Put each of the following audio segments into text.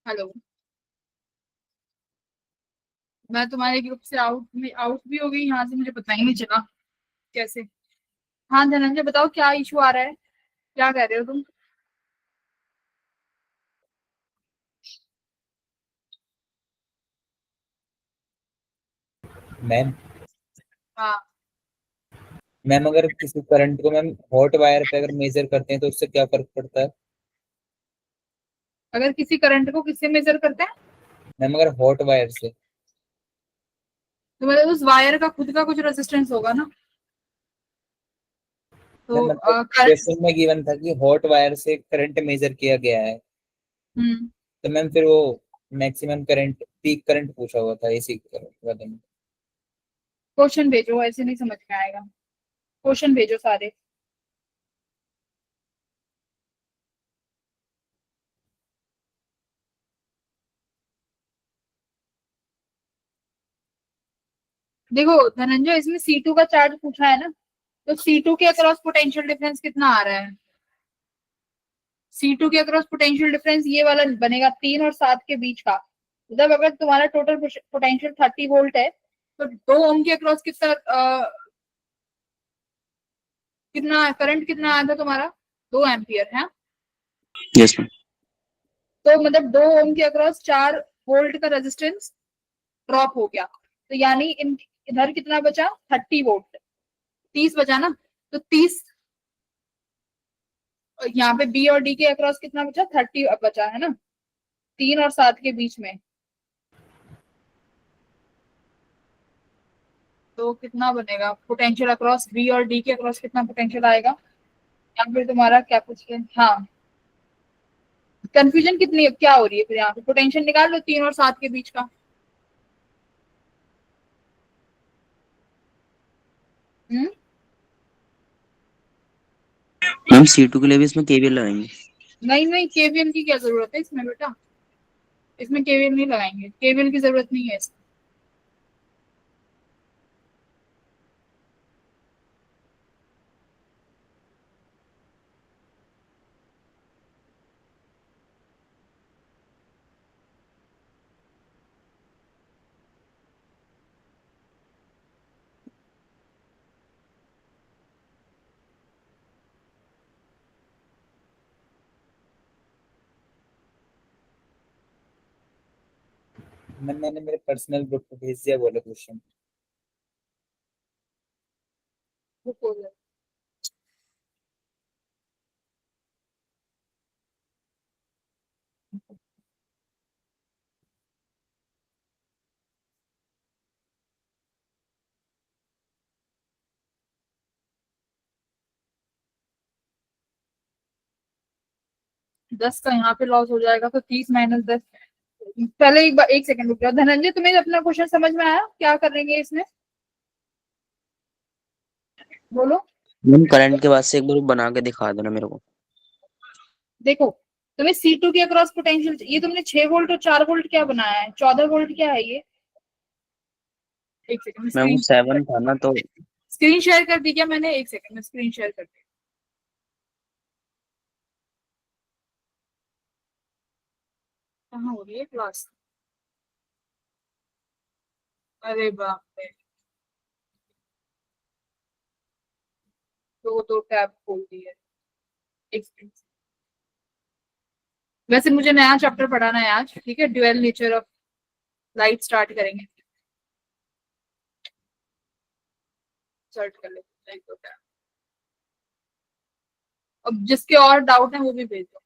Hello. मैं तुम्हारे group से आउट भी हो गई यहाँ से, मुझे पता ही नहीं चला कैसे। हाँ धनंजय, बताओ क्या इशू आ रहा है, क्या कह रहे हो तुम? मैम हाँ। मैम अगर किसी करंट को मैम हॉट वायर पे अगर मेजर करते हैं तो उससे क्या फर्क पड़ता है? अगर किसी करंट को किससे मेजर करते हैं? मैम अगर हॉट वायर से। तो मतलब उस वायर का खुद का कुछ रेजिस्टेंस होगा ना। तो मैम मतलब करंट। क्वेश्चन में गिवन था कि हॉट वायर से करंट मेजर किया गया है। हम्म। तो मैम फिर वो मैक्सिमम करंट पीक करंट पूछा हुआ था एसी करंट वाले में। क्वेश्चन भेजो, ऐसे नहीं समझ में आएगा। क्वेश्चन भेजो सारे। देखो धनंजय, इसमें C2 का चार्ज पूछा है ना, तो C2 के अक्रॉस पोटेंशियल डिफरेंस कितना आ रहा है? C2 के अक्रॉस पोटेंशियल डिफरेंस ये वाला बनेगा 3 और 7 के बीच का। मतलब अगर तुम्हारा टोटल पोटेंशियल 30 वोल्ट है, तो 2 ओम के अक्रॉस कितना करंट कितना आया था तुम्हारा? 2 एम्पियर है। Yes ma'am. तो मतलब 2 ओम के अक्रॉस 4 वोल्ट का रेजिस्टेंस ड्रॉप हो गया, तो यानी इधर कितना बचा? 30 वोल्ट। 30 बचा ना, तो 30। यहाँ पे बी और डी के अक्रॉस कितना बचा? 30 बचा है ना, 3 और 7 के बीच में। तो कितना बनेगा पोटेंशियल अक्रॉस बी और डी के अक्रॉस? कितना पोटेंशियल आएगा? या फिर तुम्हारा क्या कुछ? हाँ, कंफ्यूजन कितनी क्या हो रही है फिर? यहाँ पे पोटेंशियल निकाल लो 3 और 7 के बीच का। हम्म। मैम C2 के लिए भी इसमें केवीएल लगाएंगे? नहीं नहीं, केवीएल की क्या जरूरत है इसमें बेटा? इसमें केवीएल नहीं लगाएंगे, केवीएल की जरूरत नहीं है इसमें। मैंने मेरे पर्सनल ग्रुप पे भेज दिया बोले क्वेश्चन। रुको। 10 का यहाँ पे लॉस हो जाएगा, तो 30 - 10। पहले एक बार 1 सेकंड रुक जाओ धनंजय, तुम्हें अपना क्वेश्चन समझ में आया क्या करेंगे इसमें? बोलो। मैम करंट के बाद से एक बार बना के दिखा देना मेरे को। देखो, तुम्हें C2 के अक्रॉस पोटेंशियल, ये तुमने 6 वोल्ट और 4 वोल्ट क्या बनाया है? 14 वोल्ट क्या है ये? 1 सेकंड, मैम वो स्क्रीन 7 था ना तो। स्क्रीन शेयर कर दी क्या मैंने? 1 सेकंड में स्क्रीन शेयर कर दी। कहाँ हो रही है क्लास? अरे बाप रे, दो टैब खोल दी है। एक सेकंड। वैसे मुझे नया चैप्टर पढ़ाना है आज, ठीक है, dual nature of light start करेंगे। सर्च कर लेते हैं 1 2 टैब। अब जिसके और डाउट है वो भी भेज दो।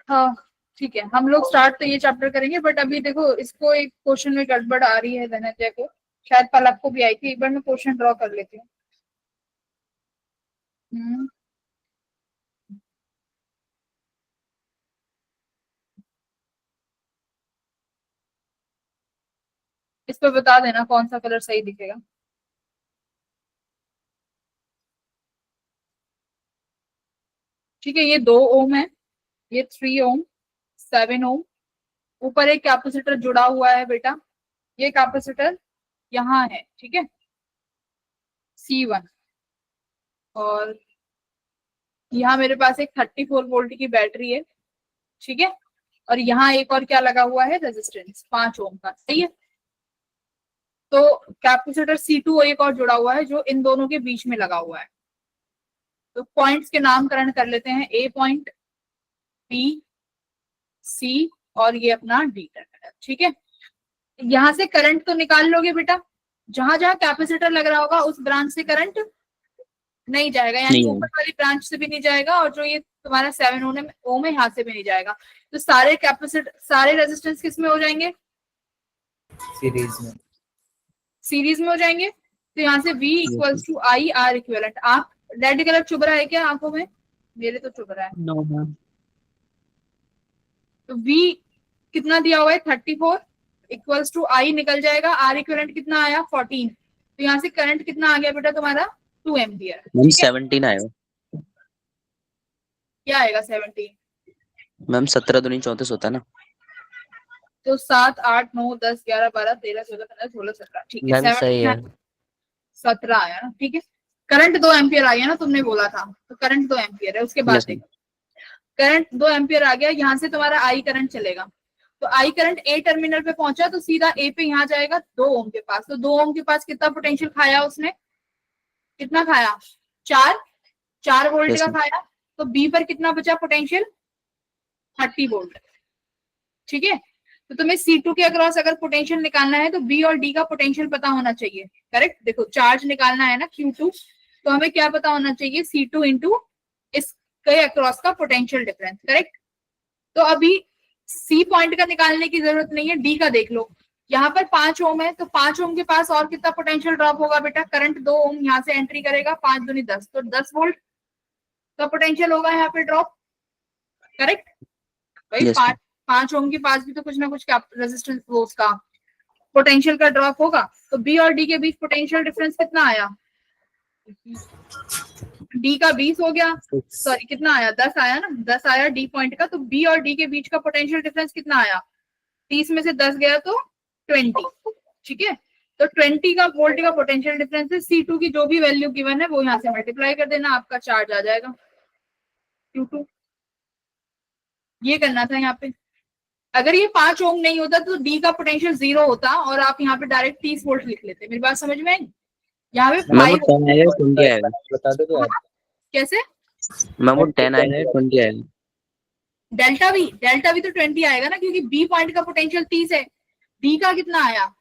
हाँ ठीक है, हम लोग स्टार्ट तो ये चैप्टर करेंगे, बट अभी देखो इसको एक क्वेश्चन में गड़बड़ आ रही है धनंजय को, शायद पलक को भी आई थी। एक बार मैं क्वेश्चन ड्रॉ कर लेती हूँ। हम्म, इस पे बता देना कौन सा कलर सही दिखेगा। ठीक है, ये 2 ओम है, ये 3 ओम, 7 ओम। ऊपर एक कैपेसिटर जुड़ा हुआ है बेटा, ये कैपेसिटर यहाँ है, ठीक है, C1। और यहाँ मेरे पास एक 34 वोल्ट की बैटरी है, ठीक है, और यहाँ एक और क्या लगा हुआ है, रेजिस्टेंस 5 ओम का, सही है। तो कैपेसिटर C2 एक और जुड़ा हुआ है जो इन दोनों के बीच में लगा हुआ है। तो पॉइंट्स के नामकरण कर लेते हैं, A पॉइंट, B, C और ये अपना D टर्मिनल, ठीक है। यहाँ से करंट तो निकाल लोगे बेटा, जहां जहां कैपेसिटर लग रहा होगा उस ब्रांच से करंट नहीं जाएगा, यानी नहीं ऊपर वाली ब्रांच से भी नहीं जाएगा, और जो ये तुम्हारा 7 ओम है यहाँ से भी नहीं जाएगा। तो सारे कैपेसिटर, सारे रेजिस्टेंस किस में हो जाएंगे, सीरीज में। सीरीज में हो जाएंगे। तो यहाँ से V equals to I R equivalent. आप रेड कलर चुभ रहा है क्या आंखों में, मेरे तो चुभ रहा है। No ma'am. तो V कितना दिया हुआ है 34 इक्वल्स टू I निकल जाएगा, R इक्विवेलेंट कितना आया 14। तो यहाँ से करंट कितना आ गया बेटा तुम्हारा 2 एम्पियर। मैम 17 आएगा। क्या आएगा 17? मैम 17 दूनी 34 होता है ना। तो 7 8 9 10 11 12 13 14 15 16 17, ठीक है, मैम सही है। 17 आया ना, ठीक है। करंट 2 एम्पियर आ गया ना, तुमने बोला था, तो करंट 2 एम्पियर है। उसके बाद Yes, देखो, करंट 2 एम्पियर आ गया, यहाँ से तुम्हारा आई करंट चलेगा। तो आई करंट ए टर्मिनल पे पहुंचा तो सीधा ए पे यहाँ जाएगा 2 ओम के पास। तो 2 ओम के पास कितना पोटेंशियल खाया उसने, कितना खाया, 4 वोल्ट Yes, का ma'am. खाया। तो बी पर कितना बचा पोटेंशियल, 30 वोल्ट, ठीक है। तो तुम्हें C2 के अक्रॉस अगर पोटेंशियल निकालना है तो B और D का पोटेंशियल पता होना चाहिए, करेक्ट। देखो चार्ज निकालना है ना Q2, तो हमें क्या पता होना चाहिए, C2 इंटू इसके अक्रॉस का पोटेंशियल डिफरेंस, करेक्ट। तो अभी C पॉइंट का निकालने की जरूरत नहीं है, D का देख लो। यहाँ पर 5 ओम है, तो 5 ओम के पास और कितना पोटेंशियल ड्रॉप होगा बेटा, करंट 2 ओम यहाँ से एंट्री करेगा, 5 दूनी 10, तो 10 वोल्ट का पोटेंशियल होगा यहाँ पे ड्रॉप, करेक्ट। भाई Yes, ma'am. 5 ओम के पास भी तो कुछ ना कुछ रेजिस्टेंस वो उसका पोटेंशियल का ड्रॉप होगा। तो बी और डी के बीच पोटेंशियल डिफरेंस कितना आया, डी का 20 हो गया, सॉरी कितना आया 10 आया ना, 10 आया डी पॉइंट का। तो बी और डी के बीच का पोटेंशियल डिफरेंस कितना आया, 30 में से 10 गया तो 20, ठीक है। तो 20 का वोल्ट का पोटेंशियल डिफरेंस है। C2 की जो भी वैल्यू गिवन है वो यहाँ से मल्टीप्लाई कर देना, आपका चार्ज आ जाएगा Q2। ये करना था यहाँ पे। अगर ये 5 ओम नहीं होता तो डी का पोटेंशियल 0 होता और आप यहाँ पे डायरेक्ट 30 वोल्ट लिख लेते। मेरी बात समझ में आई, यहाँ पे मैम वो 5 10 आएगा 20 आएगा। बता दो तो आप। कैसे, मैम वो 10 आएगा 20 आएगा। डेल्टा भी तो 20 आएगा ना, क्योंकि बी पॉइंट का पोटेंशियल 30 है, डी का कितना आया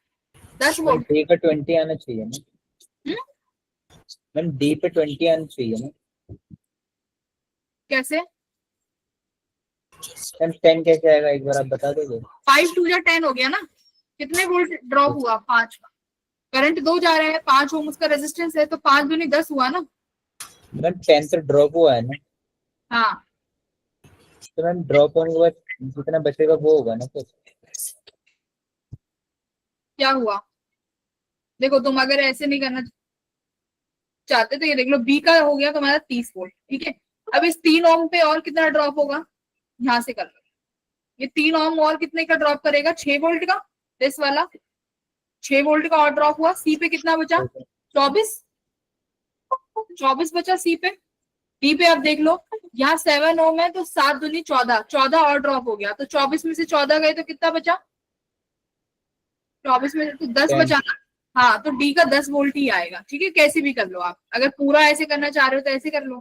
10 वोल्ट। डी का 20 आना चाहिए ना मैम, डी पे 20 आना चाहिए ना। कैसे, मैम 10 कैसे आएगा एक बार आप बता दोगे। 5 2 या 10 हो गया ना, कितने वोल्ट ड्रॉप हुआ 5 का, करंट 2 जा रहे हैं, 5 ओम उसका रेजिस्टेंस है, तो 5 दूनी 10 हुआ ना। मैम 10 तो ड्रॉप हुआ है ना, हाँ, तो मैम ड्रॉप होने के बाद जितना बचेगा वो होगा ना फिर। क्या हुआ, देखो तुम अगर ऐसे नहीं करना चाहते तो ये देख लो, बी का हो गया तुम्हारा 30 वोल्ट, ठीक है। अब इस 3 ओम पे और कितना ड्रॉप होगा, यहाँ से कर लो, ये 3 ओम और कितने का ड्रॉप करेगा, 6 वोल्ट का, इस वाला 6 वोल्ट का और ड्रॉप हुआ। सी पे कितना बचा 24 बचा सी पे। डी पे आप देख लो, यहाँ 7 ओम है तो 7 दूनी 14, 14 और ड्रॉप हो गया, तो 24 में से 14 गए तो कितना बचा, 24 में से तो 10 बचा ना। हाँ, तो डी का 10 वोल्ट ही आएगा, ठीक है। कैसे भी कर लो आप, अगर पूरा ऐसे करना चाह रहे हो तो ऐसे कर लो,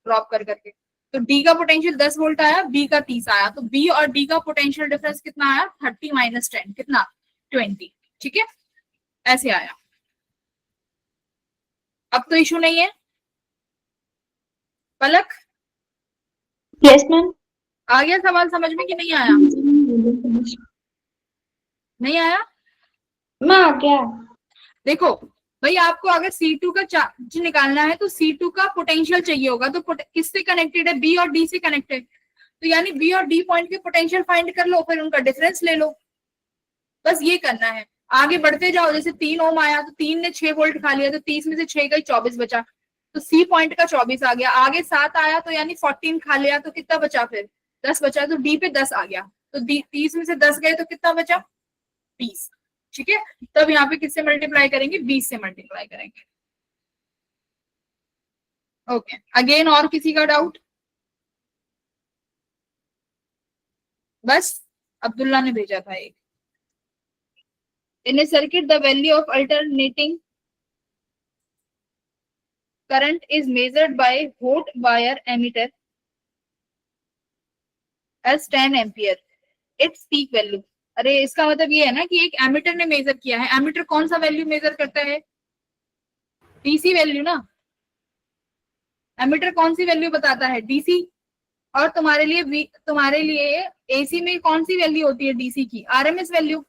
ड्रॉप कर करके। तो डी का पोटेंशियल 10 वोल्ट आया, बी का 30 आया, तो बी और डी का पोटेंशियल डिफरेंस कितना आया 30 माइनस 10 कितना 20, ठीक है, ऐसे आया। अब तो इशू नहीं है पलक, यस मैम। आ गया सवाल समझ में कि नहीं आया, नहीं आया। मैं आ गया। देखो भाई, आपको अगर C2 का चार्ज निकालना है तो C2 का पोटेंशियल चाहिए होगा, तो किससे कनेक्टेड है, बी और डी से कनेक्टेड, तो यानी बी और डी पॉइंट के पोटेंशियल फाइंड कर लो, फिर उनका डिफरेंस ले लो, बस ये करना है। आगे बढ़ते जाओ, जैसे 3 ओम आया तो 3 ने 6 वोल्ट खा लिया, तो 30 में से 6 गई 24 बचा, तो सी पॉइंट का 24 आ गया। आगे 7 आया तो यानी 14 खा लिया, तो कितना बचा, फिर 10 बचा, तो डी पे 10 आ गया, तो 30 में से 10 गए तो कितना बचा 20, ठीक है। तब यहाँ पे किससे मल्टीप्लाई करेंगे, 20 से मल्टीप्लाई करेंगे। ओके, अगेन और किसी का डाउट? बस अब्दुल्ला ने भेजा था एक। In a circuit the value of alternating current is measured by hot wire ammeter as 10 ampere its peak value. अरे इसका मतलब ये है ना कि एक एमीटर ने मेजर किया है। एमीटर कौन सा वैल्यू मेजर करता है? डीसी वैल्यू ना। एमीटर कौन सी वैल्यू बताता है? डीसी। और तुम्हारे लिए एसी में कौन सी वैल्यू होती है? डीसी की आरएमएस वैल्यू।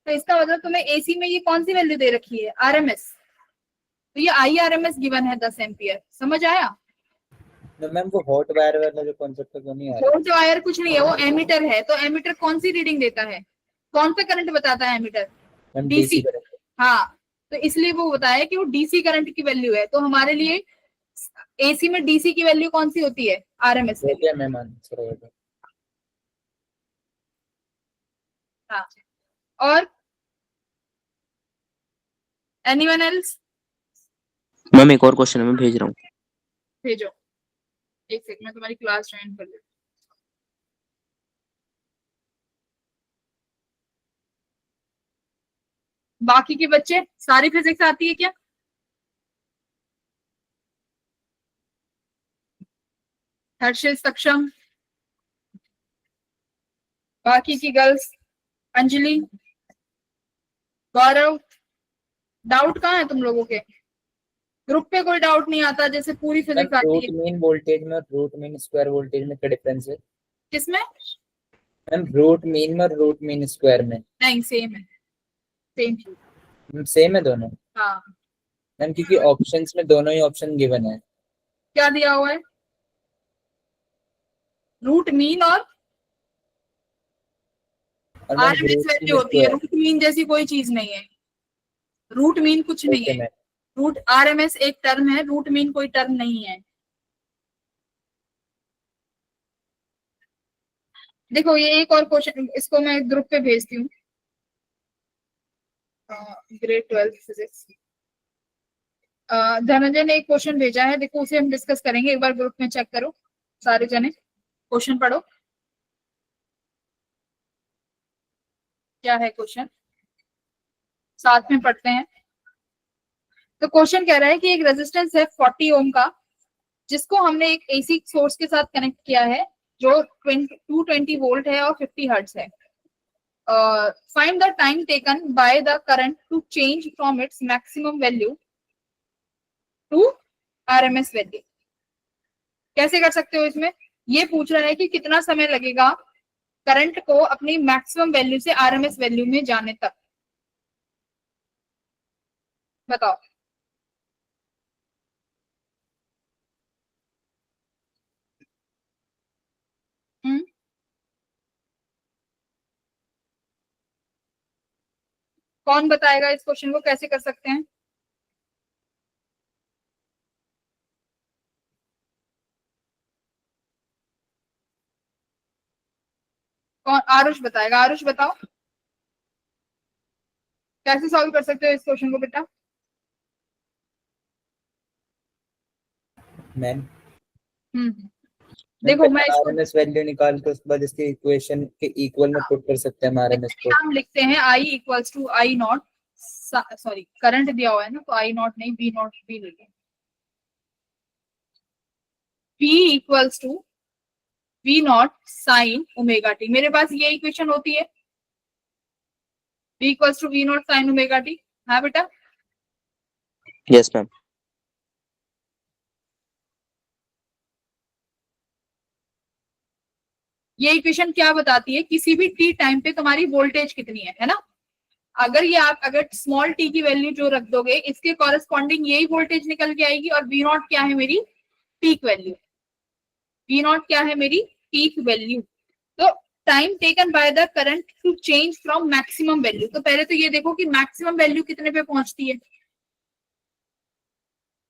तो इसका मतलब तुम्हें एसी में ये कौन सी वैल्यू दे रखी है? आरएमएस। तो ये आईआरएमएस गिवन है 10 एम्पियर। समझ आया? मैम वो हॉट वायर वाला जो कॉन्सेप्ट है वो नहीं आ रहा। हॉट वायर कुछ नहीं है, वो एमीटर है। तो एमीटर कौन सी रीडिंग देता है? कौन सा करंट बताता है ammeter? Ma'am DC. DC current. हाँ, तो इसलिए वो बताया कि वो डीसी करंट की वैल्यू है। तो हमारे लिए एसी में डीसी की वैल्यू कौन सी होती है? आरएमएस हो वैल्यू। गया मैम, आंसर हो गया। हाँ, और एनीवन एल्स? मैम एक और क्वेश्चन है, मैं भेज रहा हूँ। भेजो, एक सेकंड में तुम्हारी क्लास ज्वाइन कर लेती हूँ। बाकी के बच्चे सारी फिजिक्स आती है क्या? हर्षित, सक्षम, बाकी की गर्ल्स, अंजलि, गौरव, डाउट कहाँ है तुम लोगों के? ग्रुप पे कोई डाउट नहीं आता जैसे पूरी मैम फिजिक्स आती रूट है? मीन वोल्टेज में और रूट मीन स्क्वायर वोल्टेज में क्या डिफरेंस है? किसमें? मैम रूट मीन में और रूट मीन स्क्वायर में नहीं, सेम है, सेम चीज। सेम है दोनों? हाँ, मैम क्योंकि ऑप्शंस में दोनों ही ऑप्शन गिवन है। क्या दिया हुआ है? रूट मीन और और ma'am RMS root value mean होती है। स्क्वायर। रूट मीन जैसी कोई चीज नहीं है। रूट मीन कुछ नहीं ओके है। मैम। रूट आरएमएस एक टर्म है, रूट मीन कोई टर्म नहीं है। देखो ये एक और क्वेश्चन, इसको मैं ग्रुप पे भेजती हूँ। Grade 12 physics. धनंजय ने एक क्वेश्चन भेजा है, देखो उसे हम डिस्कस करेंगे। एक बार ग्रुप में चेक करो सारे जने, क्वेश्चन पढ़ो क्या है क्वेश्चन, साथ में पढ़ते हैं। तो क्वेश्चन कह रहा है कि एक रेजिस्टेंस है 40 ओम का, जिसको हमने एक एसी सोर्स के साथ कनेक्ट किया है जो 220 वोल्ट है और 50 हर्ट्ज है। Find the time taken by the current to change from its maximum value to RMS value. कैसे कर सकते हो इसमें? ये पूछ रहा है कि कितना समय लगेगा करंट को अपनी मैक्सिमम वैल्यू से आरएमएस वैल्यू में जाने तक। बताओ। कौन बताएगा इस क्वेश्चन को कैसे कर सकते हैं? कौन? आरुष बताएगा। आरुष बताओ कैसे सॉल्व कर सकते हो इस क्वेश्चन को बेटा? मैम देखो मैं इसको आरएमएस वैल्यू निकाल के उसके बाद इसके इक्वेशन के इक्वल में पुट कर सकते हैं आरएमएस को। हम लिखते हैं I equals to I not, sorry current दिया हुआ है ना, तो आई नॉट नहीं बी नॉट बी लिखें। P equals to V not sine omega T. मेरे पास ये इक्वेशन होती है, P equals to V not sine omega T. हाँ बेटा, यस मैम। ये इक्वेशन क्या बताती है? किसी भी टी टाइम पे तुम्हारी वोल्टेज कितनी है ना? अगर ये आप अगर स्मॉल टी की वैल्यू जो रख दोगे, इसके कॉरेस्पॉन्डिंग यही वोल्टेज निकल के आएगी। और वी नॉट क्या है? मेरी पीक वैल्यू। वी नॉट क्या है? मेरी पीक वैल्यू। तो time taken by the current to change from maximum value. तो पहले तो ये देखो कि मैक्सिमम वैल्यू कितने पे पहुंचती है।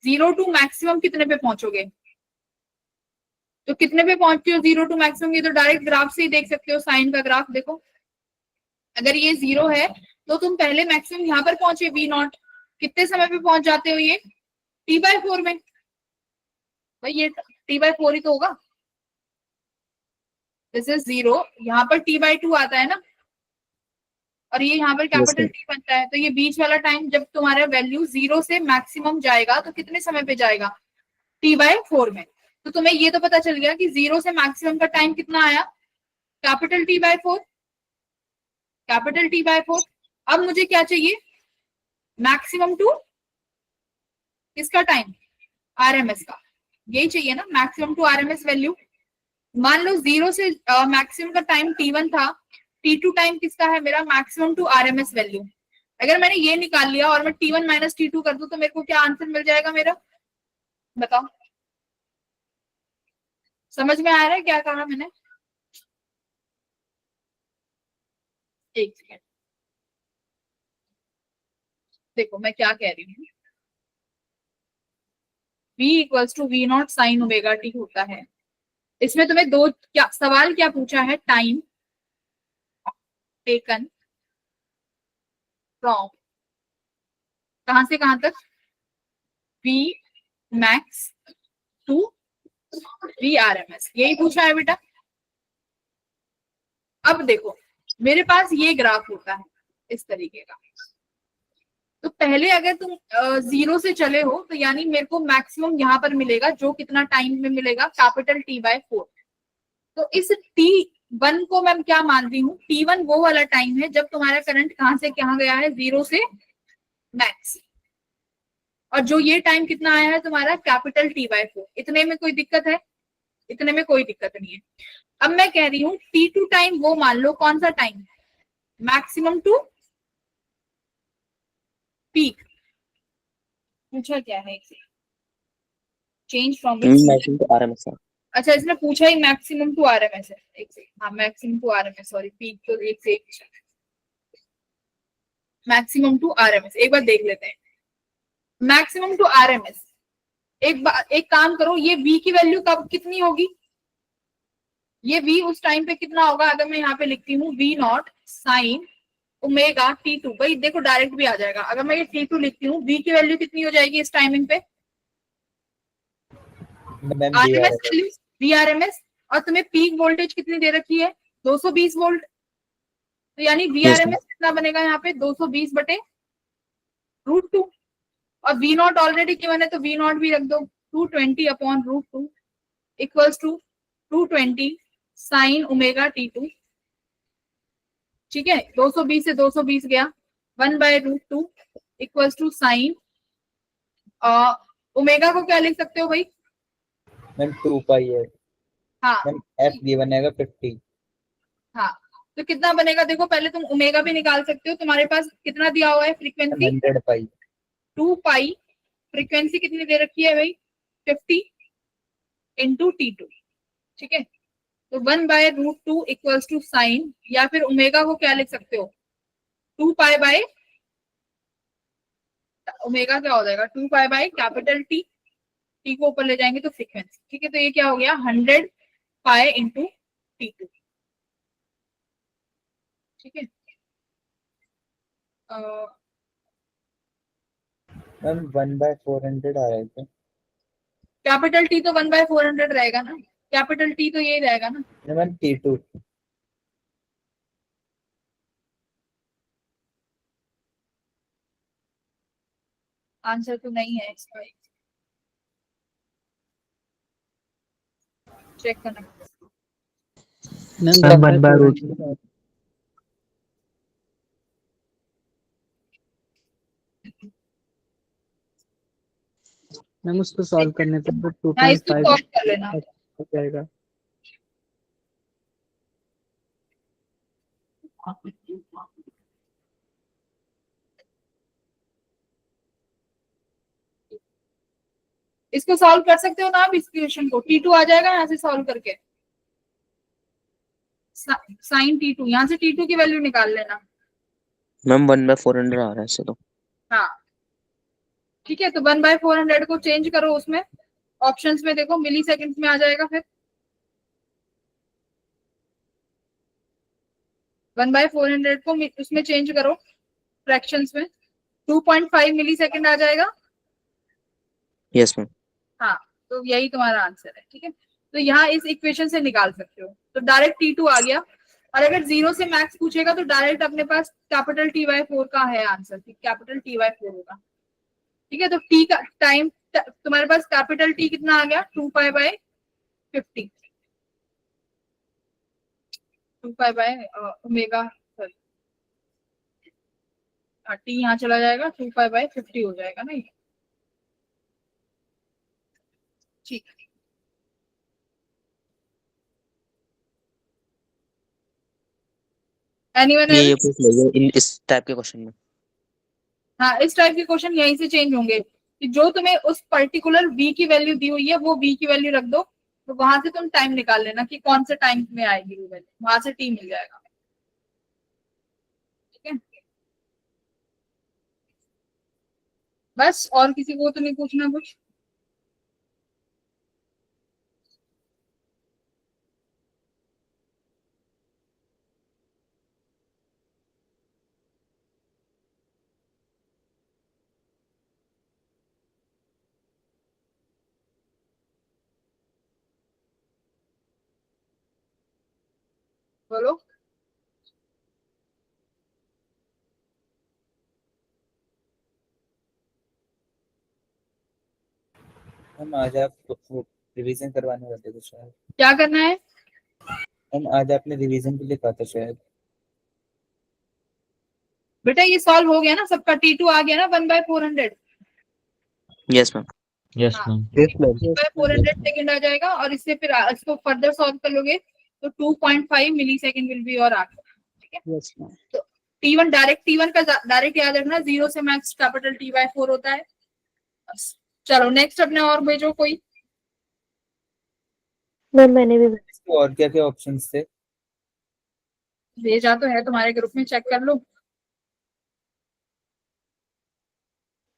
0 टू मैक्सिमम कितने पे पहुंचोगे? तो कितने पे पहुंचती हो 0 टू मैक्सिमम? ये तो डायरेक्ट ग्राफ से ही देख सकते हो, साइन का ग्राफ देखो। अगर ये 0 है तो तुम पहले मैक्सिमम यहाँ पर पहुंचे वी नॉट, कितने समय पे पहुंच जाते हो? ये T/4 में। भाई ये t/4 ही तो होगा, दिस इज 0, यहाँ पर t/2 आता है ना, और ये यहाँ पर कैपिटल sir. टी बनता है, तो ये बीच वाला टाइम जब तुम्हारा वैल्यू 0 से मैक्सिमम जाएगा तो कितने समय पे जाएगा, t/4 में। तो तुम्हें ये तो पता चल गया कि 0 से मैक्सिमम का टाइम कितना आया, कैपिटल t/4, कैपिटल t/4। अब मुझे क्या चाहिए, मैक्सिमम टू किसका टाइम, आरएमएस का, यही चाहिए ना, मैक्सिमम टू आरएमएस वैल्यू। मान लो 0 से मैक्सिमम का टाइम t1 था, t2 टाइम किसका है मेरा, मैक्सिमम टू आरएमएस वैल्यू। अगर मैंने ये निकाल लिया और मैं t1 माइनस t2 कर दूं तो मेरे को क्या आंसर मिल जाएगा मेरा, बताओ, समझ में आ रहा है क्या कहा मैंने, एक सेकेंड, देखो मैं क्या कह रही हूँ, v equals to v not sine omega T होता है। इसमें तुम्हें दो क्या सवाल क्या पूछा है, टाइम टेकन फ्रॉम कहां से कहां तक, v max to v RMS, यही पूछा है बेटा। अब देखो मेरे पास ये ग्राफ होता है इस तरीके का, तो पहले अगर तुम 0 से चले हो तो यानी मेरे को मैक्सिमम यहाँ पर मिलेगा, जो कितना टाइम में मिलेगा, कैपिटल t/4। तो इस t1 को मैं क्या मान रही हूँ, t1 वो वाला टाइम है जब तुम्हारा करंट कहां से कहां गया है, 0 से मैक्स, और जो ये टाइम कितना आया है तुम्हारा, कैपिटल t/4। इतने में कोई दिक्कत है, इतने में कोई दिक्कत नहीं है। अब मैं कह रही हूँ t2 टाइम वो मान लो, कौन सा टाइम, मैक्सिमम टू पीक, पूछा क्या है, change from Maximum to RMS, sir. अच्छा इसने पूछा ही मैक्सिमम टू आरएमएस है, एक से, हाँ maximum to RMS, sorry peak तो एक से मैक्सिमम टू आरएमएस, एक बार देख लेते हैं मैक्सिमम टू आरएमएस। एक काम करो, ये v की वैल्यू कब कितनी होगी, ये v उस टाइम पे कितना होगा, अगर मैं यहाँ पे लिखती हूँ v not sine omega t2, भाई देखो डायरेक्ट भी आ जाएगा, अगर मैं ये t2 लिखती हूँ v की वैल्यू कितनी हो जाएगी इस टाइमिंग पे, आरएमएस वैल्यू वीआरएमएस, और तुम्हें पीक वोल्टेज कितनी दे रखी है, 220 वोल्ट, तो यानी वीआरएमएस कितना बनेगा यहाँ पे, 220/√2, और वी नॉट ऑलरेडी गिवन है तो वी नॉट भी रख दो, 220/√2 equals to 220 sine omega t2, ठीक है, 220 से 220 गया, 1/√2 इक्वल्स टू साइन, ओमेगा को क्या लिख सकते हो भाई, मैम 2 पाई है, हाँ मैम f गिवन है 50, हाँ, तो कितना बनेगा देखो, पहले तुम ओमेगा भी निकाल सकते हो, तुम्हारे पास कितना दिया हुआ है फ्रीक्वेंसी, 100 पाई, 2 पाई, फ्रीक्वेंसी कितनी दे रखी है भाई, 50 इंटू t2, ठीक है, तो 1/√2 इक्वल्स टू साइन, या फिर ओमेगा को क्या लिख सकते हो, 2 पाई बाय, ओमेगा क्या हो जाएगा, 2 पाई बाय कैपिटल टी को ऊपर ले जाएंगे तो फ्रीक्वेंसी, ठीक है, तो ये क्या हो गया, 100 पाई इंटू t2, ठीक है। मैम 1/400 आ रहे थे, कैपिटल टी तो 1/400 रहेगा ना, कैपिटल टी तो यही रहेगा ना, मैम t2, आंसर तो नहीं है इसका, चेक करना, मैम 1/√2। मैम उसको सॉल्व करने पे हाँ इसको 2.5 सॉल्व कर लेना, हो जाएगा। इसको सॉल्व कर सकते हो ना आप, इस क्वेश्चन को, t2 आ जाएगा यहाँ से सॉल्व करके, साइन t2, यहाँ से t2 की वैल्यू निकाल लेना, मैम 1/400 आ रहा है इससे तो। हाँ ठीक है, तो 1/400 को चेंज करो उसमें, ऑप्शंस में देखो मिली सेकेंड्स में आ जाएगा, फिर 1/400 को उसमें चेंज करो फ्रैक्शंस में, 2.5 मिली सेकेंड आ जाएगा, यस मैम। हाँ तो यही तुम्हारा आंसर है, ठीक है। तो यहाँ इस इक्वेशन से निकाल सकते हो, तो डायरेक्ट T2 आ गया। और अगर 0 से मैक्स पूछेगा तो डायरेक्ट अपने पास कैपिटल Ty4 का है आंसर, कैपिटल Ty4 होगा, ठीक है। तो T का टाइम तुम्हारे पास कैपिटल T कितना आ गया, 2π/50, 2π/ओमेगा, सॉरी T यहाँ चला जाएगा, 2π/50 हो जाएगा ना ये, ठीक है। Anyone ये else? पूछ लीजिए इन इस टाइप के क्वेश्चन में। हाँ, इस टाइप के क्वेश्चन यहीं से चेंज होंगे कि जो तुम्हें उस पर्टिकुलर v की वैल्यू दी हुई है वो v की वैल्यू रख दो, तो वहां से तुम टाइम निकाल लेना कि कौन से टाइम में आएगी वो वैल्यू, वहां से t मिल जाएगा, ठीक है। बस, और किसी को तो नहीं पूछना कुछ? बोलो। हम आज आप रिवीजन करवाने वाले थे शायद। क्या करना है? हम आज आपने रिवीजन के लिए कहा था शायद। बेटा ये सॉल्व हो गया ना सबका, T2 आ गया ना 1/400, यस मैम। यस हाँ, मैम। 1/400 सेकेंड आ जाएगा, और इससे फिर इसको फर्दर सॉल्व कर लोगे तो 2.5 मिली सेकेंड विल बी और आंसर, ठीक है। Yes ma'am. तो T1 का डायरेक्ट याद रखना, 0 से मैक्स कैपिटल Ty4 होता है। बस, चलो नेक्स्ट अपने और भेजो कोई। मैम मैंने भी इसके और क्या क्या ऑप्शंस थे? भेजा तो है तुम्हारे ग्रुप में, चेक कर लो।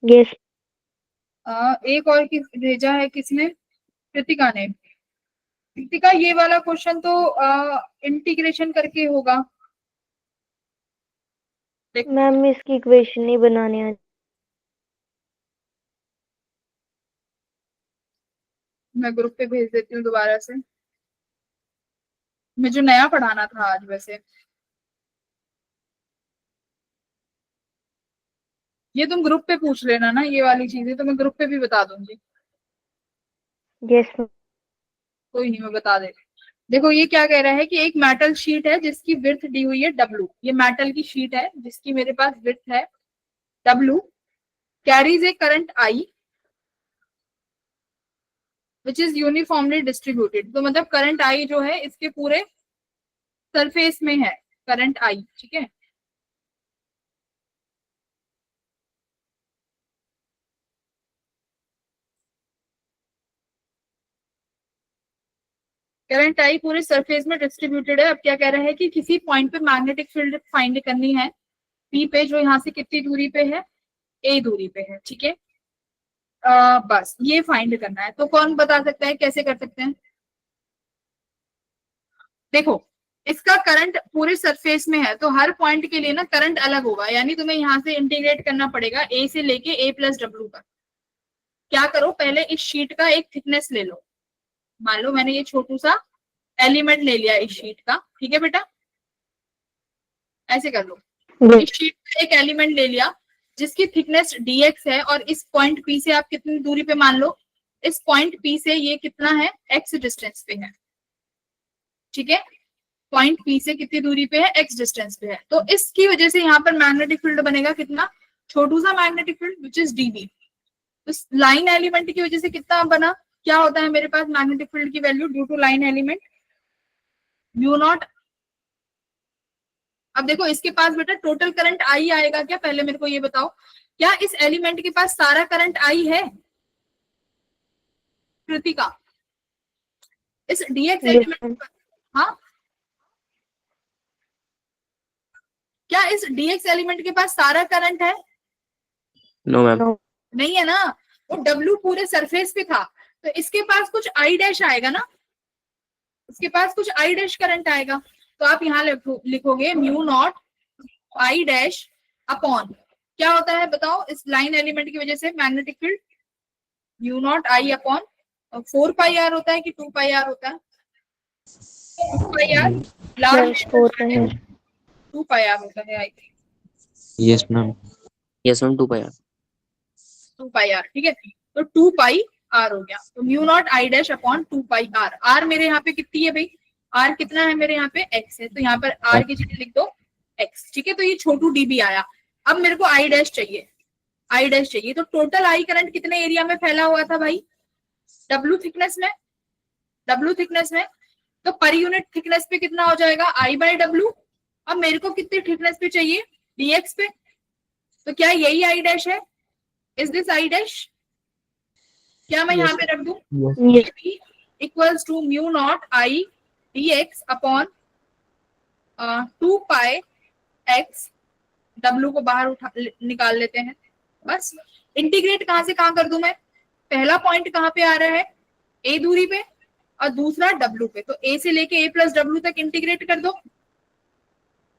यस एक और किस भेजा है, किसने? कृतिका ने। कृतिका, ये वाला क्वेश्चन तो इंटीग्रेशन करके होगा। मैम इसकी इक्वेशन नहीं बनानी है। मैं ग्रुप पे भेज देती हूँ दोबारा से, मुझे नया पढ़ाना था आज वैसे। ये तुम ग्रुप पे पूछ लेना ना, ये वाली चीजें तो मैं ग्रुप पे भी बता दूंगी। Yes ma'am. कोई नहीं, मैं बता दे। देखो ये क्या कह रहा है कि एक मेटल शीट है जिसकी विड्थ दी हुई है W, ये मेटल की शीट है जिसकी मेरे पास विड्थ है W, carries A current I which is uniformly distributed. तो मतलब करंट I जो है इसके पूरे सरफेस में है करंट I, ठीक है। करंट I पूरे सरफेस में डिस्ट्रीब्यूटेड है। अब क्या कह रहा है कि किसी पॉइंट पे मैग्नेटिक फील्ड फाइंड करनी है P पे, जो यहाँ से कितनी दूरी पे है, A दूरी पे है, ठीक है। बस ये फाइंड करना है। तो कौन बता सकता है कैसे कर सकते हैं? देखो इसका करंट पूरे सरफेस में है, तो हर पॉइंट के लिए ना करंट अलग होगा, यानी तुम्हें यहाँ से इंटीग्रेट करना पड़ेगा A से लेके A+W तक। क्या करो, पहले इस शीट का एक थिकनेस ले लो। मान लो मैंने ये छोटू सा एलिमेंट ले लिया इस शीट का, ठीक है बेटा, ऐसे कर लो। इस शीट का एक एलिमेंट ले लिया जिसकी थिकनेस dx है, और इस पॉइंट P से आप कितनी दूरी पे, मान लो इस पॉइंट P से ये कितना है, x डिस्टेंस पे है, ठीक है। पॉइंट P से कितनी दूरी पे है, x डिस्टेंस पे है। तो इसकी वजह से यहाँ पर मैग्नेटिक फील्ड बनेगा कितना, छोटू सा magnetic field which is dB। इस लाइन एलिमेंट की वजह से कितना बना, क्या होता है मेरे पास मैग्नेटिक फील्ड की value due to line element, म्यू0। अब देखो इसके पास बेटा टोटल करंट I आएगा क्या, पहले मेरे को ये बताओ, क्या इस एलिमेंट के पास सारा करंट I है? कृतिका, इस dx एलिमेंट, हाँ क्या इस dx एलिमेंट के पास सारा करंट है? No ma'am. नहीं है ना, वो W पूरे सरफेस पे था, तो इसके पास कुछ I डैश आएगा ना, इसके पास कुछ I डैश करंट आएगा। तो आप यहाँ लिखोगे म्यू0 I डैश अपॉन, क्या होता है बताओ इस लाइन एलिमेंट की वजह से मैग्नेटिक फील्ड, म्यू0 I अपॉन 4 पाई आर होता है कि 2 पाई आर होता है? 2 pi R large 4 pi R 2 pi R होता है I think, Yes, ma'am. Yes, ma'am. 2 by R. 2 pi R, ठीक है। तो 2 पाई आर हो गया, तो mu not I dash upon 2 pi R. R मेरे यहाँ पे कितनी है भाई? आर कितना है मेरे यहाँ पे? एक्स है, तो यहाँ पर आर की जगह लिख दो एक्स, ठीक है। तो ये छोटू डी भी आया। अब मेरे को आई डैश चाहिए, आई डैश चाहिए। तो टोटल आई करंट कितने एरिया में फैला हुआ था भाई? डब्ल्यू थिकनेस में, डब्ल्यू थिकनेस में। तो पर यूनिट थिकनेस पे कितना हो जाएगा? आई बाय डब्ल्यू। अब मेरे को कितनी थिकनेस पे चाहिए? डीएक्स पे। तो क्या यही आई डैश है? Is this I dash? क्या मैं यहाँ पे रख दूं? Yes. Equals to mu not I D X upon 2 pi X. W को बाहर निकाल लेते हैं, बस। इंटीग्रेट कहां से कहां कर दूं मैं? पहला पॉइंट कहां पे आ रहा है? ए दूरी पे, और दूसरा डब्ल्यू पे। तो ए से लेके ए प्लस डब्ल्यू तक इंटीग्रेट कर दो,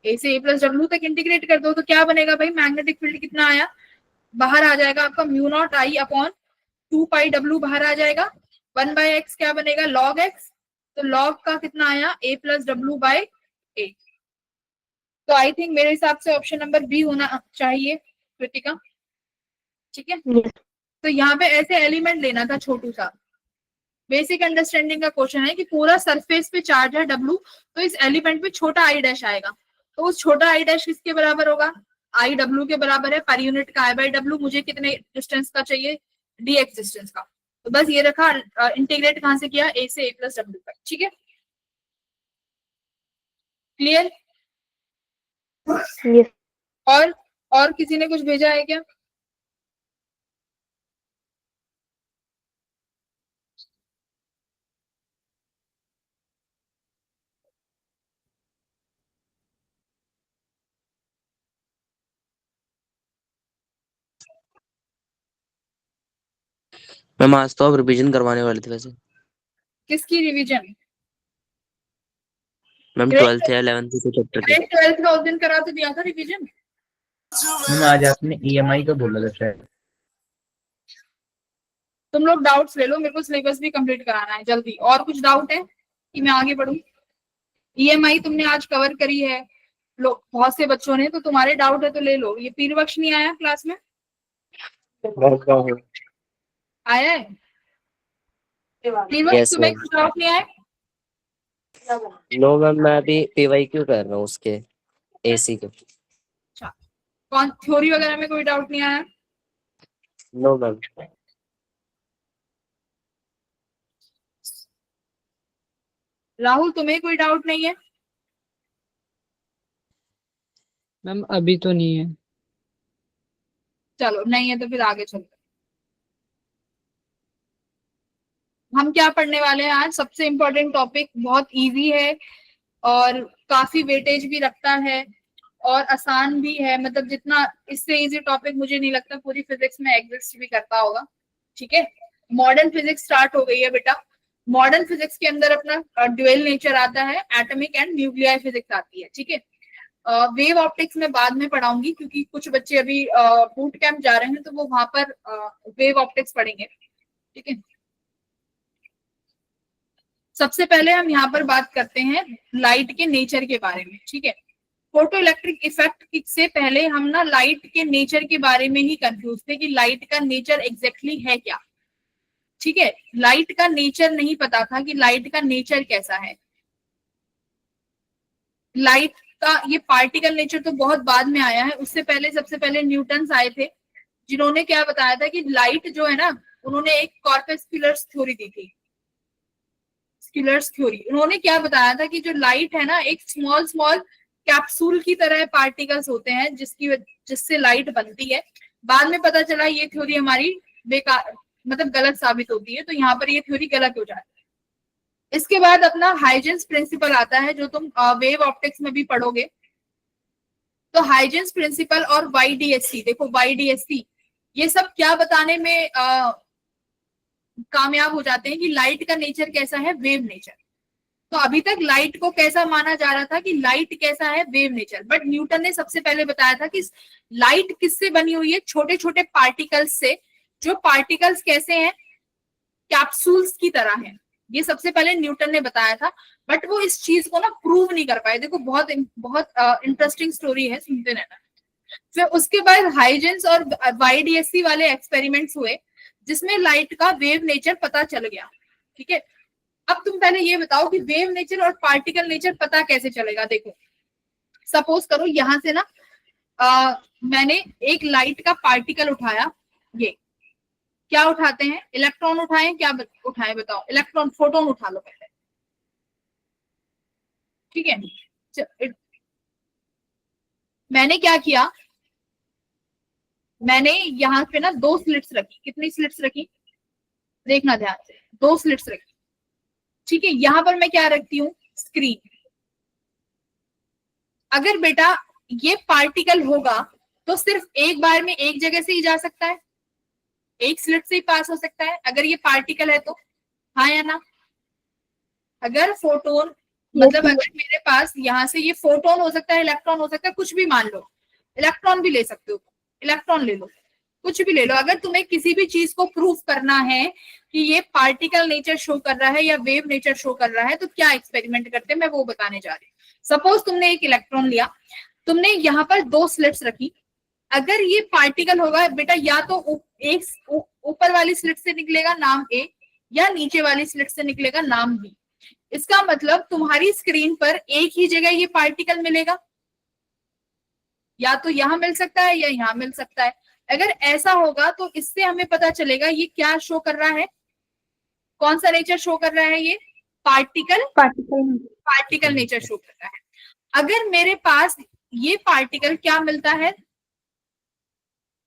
ए से ए प्लस डब्ल्यू तक इंटीग्रेट कर दो। तो क्या बनेगा भाई? मैग्नेटिक फील्ड कितना आया? बाहर आ जाएगा आपका mu not I upon 2 pi W बाहर आ जाएगा। 1 बाय एक्स क्या बनेगा? Log x. तो लॉग का कितना आया? ए प्लस डब्ल्यू बाय ए। तो आई थिंक मेरे हिसाब से ऑप्शन नंबर बी होना चाहिए कृतिका, ठीक है। Yes. तो यहाँ पे ऐसे एलिमेंट लेना था छोटू सा। बेसिक अंडरस्टैंडिंग का क्वेश्चन है कि पूरा सरफेस पे चार्ज है डब्ल्यू, तो इस एलिमेंट पे छोटा आई डैश आएगा। तो उस छोटा आई डैश किसके बराबर होगा? आई डब्ल्यू के बराबर है। पर यूनिट का आई बाय डब्ल्यू मुझे कितने डिस्टेंस का चाहिए? डीएक्स डिस्टेंस का। तो बस ये रखा, इंटीग्रेट कहां से किया? ए से ए प्लस डब्ल्यू तक, ठीक है। क्लियर? Yes. और किसी ने कुछ भेजा है क्या? मैम आज तो आप रिवीजन करवाने वाले थे वैसे। किसकी रिवीजन? Ma'am Great. 12th या 11th के चैप्टर के। 12th का उस दिन करा तो दिया था रिवीजन। मैम आज आपने ईएमआई का बोला था शायद। तुम लोग डाउट्स ले लो, मेरे को सिलेबस भी कंप्लीट कराना है जल्दी। और कुछ डाउट है कि मैं आगे बढ़ूं? ईएमआई तुमने आज कवर करी है लोग, बहुत से बच्चों ने, तो तुम्हारे डाउट है तो ले लो। ये पीरबख्श नहीं आया क्लास में? आया है पीरबख्श? Yes, तुम्हें ma'am. कुछ डाउट नहीं आया? नो मैम, मैं अभी पीवाईक्यू कर रहा हूँ उसके एसी के। कौन थ्योरी वगैरह में कोई डाउट नहीं आया? No ma'am. राहुल तुम्हें कोई डाउट नहीं है? मैम अभी तो नहीं है। चलो नहीं है तो फिर आगे चलते। हम क्या पढ़ने वाले हैं आज? सबसे इम्पोर्टेंट टॉपिक, बहुत इजी है और काफी वेटेज भी रखता है और आसान भी है। मतलब जितना इससे इजी टॉपिक मुझे नहीं लगता पूरी फिजिक्स में एग्जिस्ट भी करता होगा, ठीक है। मॉडर्न फिजिक्स स्टार्ट हो गई है बेटा। मॉडर्न फिजिक्स के अंदर अपना ड्यूअल नेचर आता है, एटॉमिक एंड न्यूक्लियर फिजिक्स आती है, ठीक है। वेव ऑप्टिक्स में बाद में पढ़ाऊंगी क्योंकि कुछ बच्चे अभी बूट कैंप जा रहे हैं तो वो वहां पर वेव ऑप्टिक्स पढ़ेंगे, ठीक है। सबसे पहले हम यहाँ पर बात करते हैं लाइट के नेचर के बारे में, ठीक है। फोटो इलेक्ट्रिक इफेक्ट से पहले हम ना लाइट के नेचर के बारे में ही कंफ्यूज थे कि लाइट का नेचर एग्जैक्टली है क्या, ठीक है। लाइट का नेचर नहीं पता था कि लाइट का नेचर कैसा है। लाइट का ये पार्टिकल नेचर तो बहुत बाद में आया है, उससे पहले सबसे पहले न्यूटन्स आए थे जिन्होंने क्या बताया था कि लाइट जो है ना, उन्होंने एक कॉर्पस्कुलर्स थ्योरी दी थी, स्कुलर्स थ्योरी। उन्होंने क्या बताया था कि जो लाइट है ना, एक स्मॉल स्मॉल कैप्सूल की तरह पार्टिकल्स होते हैं जिससे लाइट बनती है। बाद में पता चला ये थ्योरी हमारी बेकार, मतलब गलत साबित होती है, तो यहाँ पर ये थ्योरी गलत हो जाती है। इसके बाद अपना हाइजेंस प्रिंसिपल आता है जो तुम वेव ऑप्टिक्स में भी पढ़ोगे। तो हाइजेंस प्रिंसिपल और YDSC, देखो YDSC ये सब क्या बताने में कामयाब हो जाते हैं कि लाइट का नेचर कैसा है, वेव नेचर। तो अभी तक लाइट को कैसा माना जा रहा था कि लाइट कैसा है, वेव नेचर, बट न्यूटन ने सबसे पहले बताया था कि लाइट किससे बनी हुई है, छोटे छोटे पार्टिकल्स से। जो पार्टिकल्स कैसे हैं, कैप्सूल्स की तरह है। ये सबसे पहले न्यूटन ने बताया था, बट वो इस चीज को ना प्रूव नहीं कर पाए। देखो बहुत बहुत इंटरेस्टिंग स्टोरी है, सुनते रहना। फिर उसके बाद हाइजेंस और YDSC वाले एक्सपेरिमेंट्स हुए जिसमें लाइट का वेव नेचर पता चल गया। ठीक है, अब तुम पहले ये बताओ कि वेव नेचर और पार्टिकल नेचर पता कैसे चलेगा। देखो सपोज करो यहां से ना मैंने एक लाइट का पार्टिकल उठाया, ये क्या उठाते हैं, इलेक्ट्रॉन उठाएं, क्या उठाएं बताओ, इलेक्ट्रॉन, फोटोन उठा लो पहले। ठीक है, मैंने क्या किया, मैंने यहाँ पे ना 2 स्लिट्स रखी। कितनी स्लिट्स रखी, देखना ध्यान से, 2 स्लिट्स रखी। ठीक है, यहां पर मैं क्या रखती हूँ, स्क्रीन। अगर बेटा ये पार्टिकल होगा तो सिर्फ एक बार में एक जगह से ही जा सकता है, एक स्लिट से ही पास हो सकता है अगर ये पार्टिकल है तो, हाँ या ना। अगर फोटोन मतलब अगर मेरे पास यहाँ से ये फोटोन हो सकता है, इलेक्ट्रॉन हो सकता है, कुछ भी मान लो, इलेक्ट्रॉन भी ले सकते हो, इलेक्ट्रॉन ले लो, कुछ भी ले लो। अगर तुम्हें किसी भी चीज को प्रूफ करना है कि ये पार्टिकल नेचर शो कर रहा है या वेव नेचर शो कर रहा है, तो क्या एक्सपेरिमेंट करते हैं मैं वो बताने जा रही हूँ। सपोज तुमने एक इलेक्ट्रॉन लिया, तुमने यहाँ पर 2 स्लिट्स रखी। अगर ये पार्टिकल होगा बेटा, या तो एक ऊपर वाली स्लिट से निकलेगा नाम A, या नीचे वाली स्लिट से निकलेगा नाम B। इसका मतलब तुम्हारी स्क्रीन पर एक ही जगह ये पार्टिकल मिलेगा, या तो यहां मिल सकता है या यहां मिल सकता है। अगर ऐसा होगा तो इससे हमें पता चलेगा ये क्या शो कर रहा है, कौन सा नेचर शो कर रहा है, ये पार्टिकल नेचर शो कर रहा है। अगर मेरे पास ये पार्टिकल क्या मिलता है,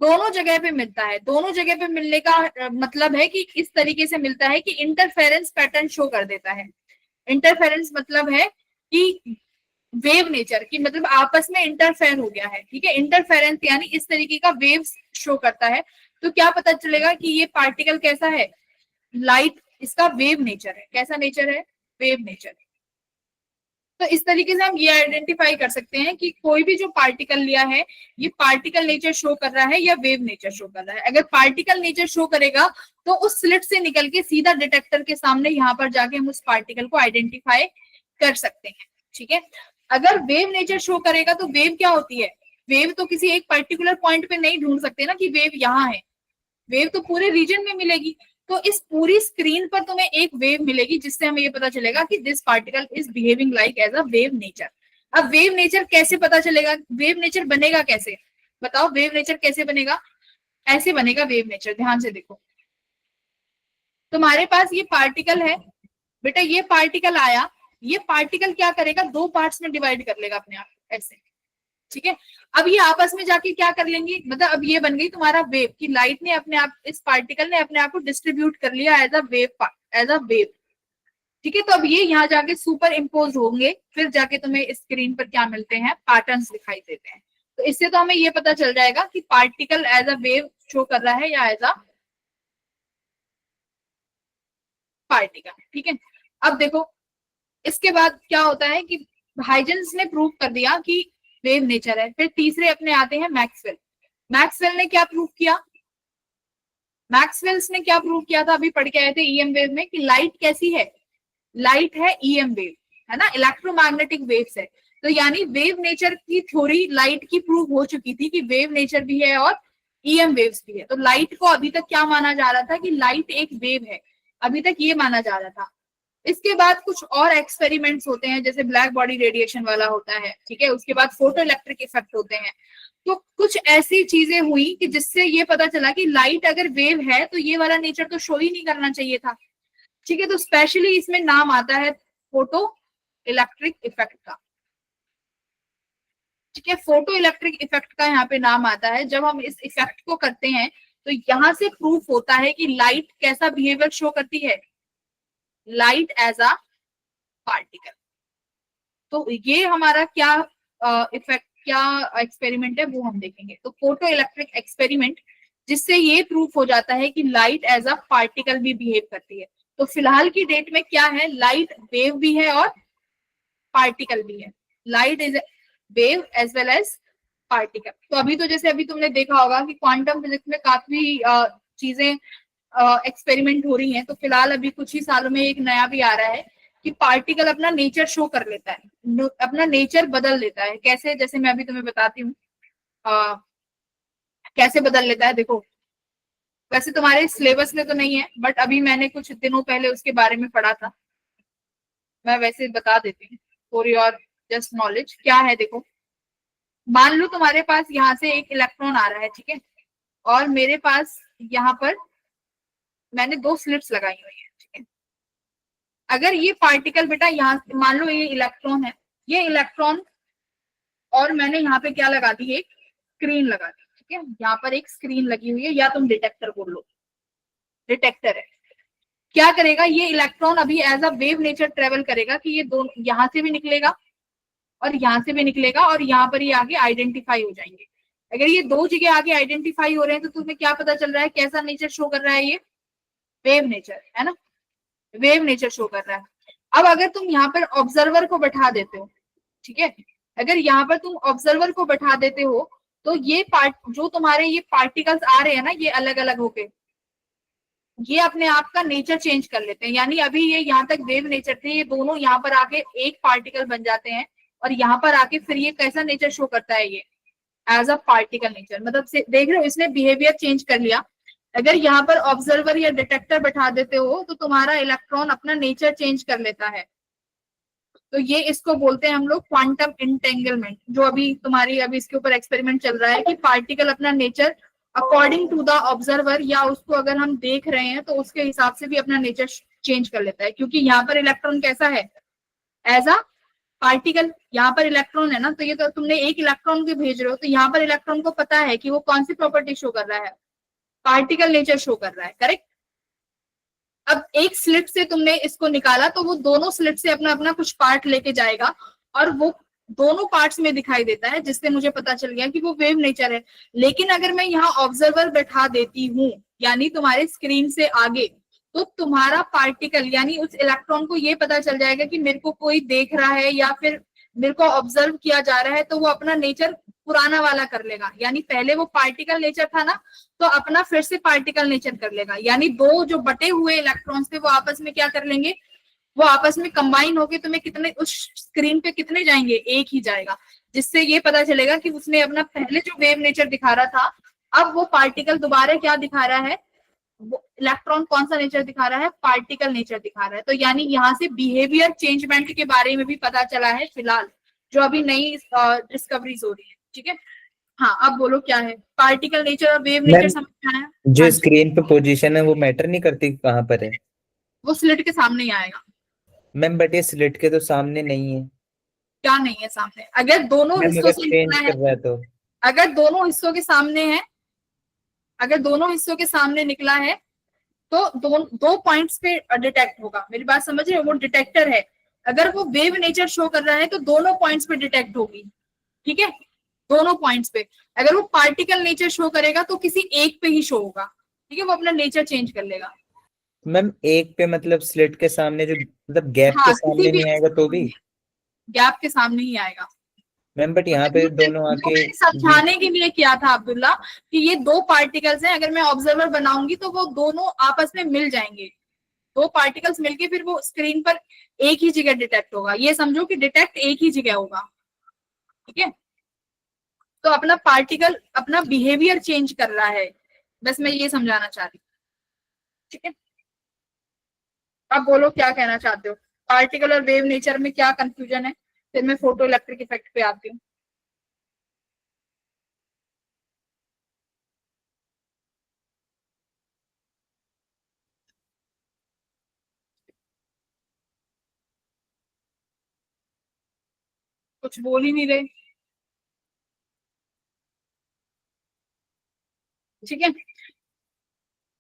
दोनों जगह पे मिलता है। दोनों जगह पे मिलने का मतलब है कि इस तरीके से मिलता है कि इंटरफेरेंस पैटर्न शो कर देता है। इंटरफेरेंस मतलब है कि वेव नेचर की, मतलब आपस में इंटरफेयर हो गया है। ठीक है, इंटरफेरेंस यानी इस तरीके का वेव शो करता है। तो क्या पता चलेगा कि ये पार्टिकल कैसा है, लाइट इसका वेव नेचर है। कैसा नेचर है, वेव नेचर। तो इस तरीके से हम ये आइडेंटिफाई कर सकते हैं कि कोई भी जो पार्टिकल लिया है ये पार्टिकल नेचर शो कर रहा है या वेव नेचर शो कर रहा है। अगर पार्टिकल नेचर शो करेगा तो उस स्लिट से निकल के सीधा डिटेक्टर के सामने यहाँ पर जाके हम उस पार्टिकल को आइडेंटिफाई कर सकते हैं। ठीक है, अगर वेव नेचर शो करेगा तो वेव क्या होती है, वेव तो किसी एक पर्टिकुलर पॉइंट पे नहीं ढूंढ सकते ना कि वेव यहाँ है, वेव तो पूरे रीजन में मिलेगी। तो इस पूरी स्क्रीन पर तुम्हें एक वेव मिलेगी जिससे हमें ये पता चलेगा कि this particle is behaving like as a wave nature. अब वेव नेचर कैसे पता चलेगा, वेव नेचर बनेगा कैसे बताओ, वेव नेचर कैसे बनेगा, ऐसे बनेगा वेव नेचर। ध्यान से देखो, तुम्हारे पास ये पार्टिकल है बेटा, ये पार्टिकल आया, ये पार्टिकल क्या करेगा, 2 पार्ट्स में डिवाइड कर लेगा अपने आप ऐसे। ठीक है, अब ये आपस में जाके क्या कर लेंगे, मतलब अब ये बन गई तुम्हारा वेव की लाइट ने अपने आप, इस पार्टिकल ने अपने आप को डिस्ट्रीब्यूट कर लिया एज अ वेव। ठीक है, तो अब ये यहाँ जाके सुपर इम्पोज होंगे, फिर जाके तुम्हें स्क्रीन पर क्या मिलते हैं, पैटर्न्स दिखाई देते हैं। तो इससे तो हमें ये पता चल जाएगा कि particle as a wave show कर रहा है या एज अ पार्टिकल। ठीक है, अब देखो इसके बाद क्या होता है कि हाइजेंस ने प्रूव कर दिया कि वेव नेचर है। फिर तीसरे अपने आते हैं मैक्सवेल। मैक्सवेल ने क्या प्रूव किया, मैक्सवेल्स ने क्या प्रूव किया था, अभी पढ़ के आए थे ईएम वेव में, कि लाइट कैसी है, लाइट है ईएम वेव, है ना, इलेक्ट्रोमैग्नेटिक वेव्स है। तो यानी वेव नेचर की थ्योरी लाइट की प्रूव हो चुकी थी कि वेव नेचर भी है और ईएम वेव्स भी है। तो लाइट को अभी तक क्या माना जा रहा था कि लाइट एक वेव है, अभी तक ये माना जा रहा था। इसके बाद कुछ और एक्सपेरिमेंट्स होते हैं, जैसे ब्लैक बॉडी रेडिएशन वाला होता है। ठीक है, उसके बाद फोटो इलेक्ट्रिक इफेक्ट होते हैं। तो कुछ ऐसी चीजें हुई कि जिससे ये पता चला कि लाइट अगर वेव है तो ये वाला नेचर तो शो ही नहीं करना चाहिए था। ठीक है, तो स्पेशली इसमें नाम आता है फोटो इलेक्ट्रिक इफेक्ट का। ठीक है, फोटो इलेक्ट्रिक इफेक्ट का यहाँ पे नाम आता है। जब हम इस इफेक्ट को करते हैं तो यहाँ से प्रूफ होता है कि लाइट कैसा बिहेवियर शो करती है, लाइट एज अ पार्टिकल। तो ये हमारा क्या इफेक्ट, क्या एक्सपेरिमेंट है वो हम देखेंगे। तो फोटो इलेक्ट्रिक एक्सपेरिमेंट, जिससे ये प्रूफ हो जाता है कि लाइट एज अ पार्टिकल भी बिहेव करती है। तो फिलहाल की डेट में क्या है, लाइट वेव भी है और पार्टिकल भी है। Light is wave as well as particle. तो अभी तो जैसे अभी तुमने देखा होगा कि क्वांटम फिजिक्स में काफी चीजें एक्सपेरिमेंट हो रही हैं, तो फिलहाल अभी कुछ ही सालों में एक नया भी आ रहा है कि पार्टिकल अपना नेचर शो कर लेता है, अपना नेचर बदल लेता है। कैसे? जैसे मैं अभी तुम्हें बताती हूँ कैसे बदल लेता है। देखो, वैसे तुम्हारे सिलेबस में तो नहीं है, बट अभी मैंने कुछ दिनों पहले उसके बारे में पढ़ा था, मैं वैसे बता देती हूँ फॉर योर जस्ट नॉलेज। क्या है देखो, मान लो तुम्हारे पास यहाँ से एक इलेक्ट्रॉन आ रहा है, ठीक है, और मेरे पास यहाँ पर मैंने 2 स्लिट्स लगाई हुई है, ठीक है। अगर ये पार्टिकल बेटा यहाँ, मान लो ये इलेक्ट्रॉन है, ये इलेक्ट्रॉन, और मैंने यहाँ पे क्या लगा दी, एक स्क्रीन लगा दी, ठीक है। यहाँ पर एक स्क्रीन लगी हुई है, या तुम डिटेक्टर बोल लो, डिटेक्टर है। क्या करेगा ये इलेक्ट्रॉन? अभी as a wave nature travel करेगा कि ये दोनों यहाँ से भी निकलेगा और यहाँ से भी निकलेगा, और यहाँ पर ये आगे आइडेंटिफाई हो जाएंगे। अगर ये 2 जगह आगे आइडेंटिफाई हो रहे हैं तो तुम्हें क्या पता चल रहा है, कैसा नेचर शो कर रहा है? ये वेव नेचर है ना, वेव नेचर शो कर रहा है। अब अगर तुम यहाँ पर ऑब्जर्वर को बैठा देते हो, ठीक है, अगर यहाँ पर तुम ऑब्जर्वर को बैठा देते हो तो ये जो तुम्हारे ये पार्टिकल्स आ रहे हैं ना, ये अलग अलग होके ये अपने आप का नेचर चेंज कर लेते हैं। यानी अभी ये यहाँ तक वेव नेचर थे, ये दोनों यहाँ पर आके एक पार्टिकल बन जाते हैं, और यहाँ पर आके फिर ये कैसा नेचर शो करता है? ये एज अ पार्टिकल नेचर। मतलब से देख रहे हो, इसने बिहेवियर चेंज कर लिया। अगर यहाँ पर ऑब्जर्वर या डिटेक्टर बैठा देते हो तो तुम्हारा इलेक्ट्रॉन अपना नेचर चेंज कर लेता है। तो ये इसको बोलते हैं हम लोग क्वांटम इंटेंगलमेंट, जो अभी तुम्हारी अभी इसके ऊपर एक्सपेरिमेंट चल रहा है कि पार्टिकल अपना nature according to the observer, या उसको अगर हम देख रहे हैं तो उसके हिसाब से भी अपना नेचर चेंज कर लेता है। क्योंकि यहाँ पर इलेक्ट्रॉन कैसा है? As a particle. यहाँ पर इलेक्ट्रॉन है ना, तो ये तो तुमने एक इलेक्ट्रॉन को भेज रहे हो, तो यहाँ पर इलेक्ट्रॉन को पता है कि वो कौन सी प्रॉपर्टी शो कर रहा है, पार्टिकल नेचर शो कर रहा है, करेक्ट। अब एक स्लिट से तुमने इसको निकाला तो वो दोनों स्लिट से अपना अपना कुछ पार्ट लेके जाएगा, और वो दोनों पार्ट्स में दिखाई देता है, जिससे मुझे पता चल गया कि वो वेव नेचर है। लेकिन अगर मैं यहाँ ऑब्जर्वर बैठा देती हूँ, यानी तुम्हारे स्क्रीन से आगे, तो तुम्हारा पार्टिकल यानी उस इलेक्ट्रॉन को ये पता चल जाएगा कि मेरे को कोई देख रहा है या फिर मेरे को ऑब्जर्व किया जा रहा है, तो वो अपना नेचर पुराना वाला कर लेगा। यानी पहले वो पार्टिकल नेचर था ना, तो अपना फिर से पार्टिकल नेचर कर लेगा। यानी 2 जो बटे हुए इलेक्ट्रॉन्स थे वो आपस में क्या कर लेंगे, वो आपस में कंबाइन होके तुम्हें कितने उस स्क्रीन पे कितने जाएंगे? एक ही जाएगा, जिससे ये पता चलेगा कि उसने अपना पहले जो वेव नेचर दिखा रहा था, अब वो पार्टिकल दोबारा क्या दिखा रहा है, वो इलेक्ट्रॉन कौन सा नेचर दिखा रहा है? पार्टिकल नेचर दिखा रहा है। तो यानी यहाँ से बिहेवियर चेंजमेंट के बारे में भी पता चला है फिलहाल, जो अभी नई डिस्कवरीज हो रही है, ठीक है। हाँ, अब बोलो क्या है पार्टिकल नेचर और वेव नेचर, समझ में आया? जो हाँ, स्क्रीन पे पोजीशन है वो मैटर नहीं करती कहाँ पर है वो स्लिट के सामने ही आएगा मैम, बट ये स्लिट के तो सामने नहीं है क्या? नहीं है सामने? अगर दोनों मैम, हिस्सों अगर से चेंज निकला है, कर रहा है तो। अगर दोनों हिस्सों के सामने है, अगर दोनों हिस्सों के सामने निकला है तो दो पॉइंट्स पे डिटेक्ट होगा। मेरी बात समझ रहे हो? वो डिटेक्टर है, अगर वो वेव नेचर शो कर रहा है तो दोनों पॉइंट्स पे डिटेक्ट होगी, ठीक है, दोनों पॉइंट्स पे। अगर वो पार्टिकल नेचर शो करेगा तो किसी एक पे ही शो होगा, ठीक है, वो अपना नेचर चेंज कर लेगा। मैम एक पे मतलब स्लिट के सामने जो मतलब गैप हाँ, के किसी सामने भी नहीं आएगा तो भी? गैप के सामने ही आएगा। मैम बट यहाँ पे दोनों जो आके मैंने समझाने के लिए किया था अब्दुल्ला कि ये 2 पार्टिकल्स हैं, अगर मैं ऑब्जर्वर बनाऊंगी तो वो दोनों आपस में मिल जाएंगे, 2 पार्टिकल्स मिलके फिर वो स्क्रीन पर एक ही जगह डिटेक्ट होगा। ये समझो कि डिटेक्ट एक ही जगह होगा, ठीक है। तो अपना पार्टिकल अपना बिहेवियर चेंज कर रहा है, बस मैं ये समझाना चाह रही हूँ, ठीक है। अब बोलो क्या कहना चाहते हो, पार्टिकल और वेव नेचर में क्या कंफ्यूजन है? फिर मैं फोटो इलेक्ट्रिक इफेक्ट पे आती हूँ। कुछ बोल ही नहीं रहे, ठीक है।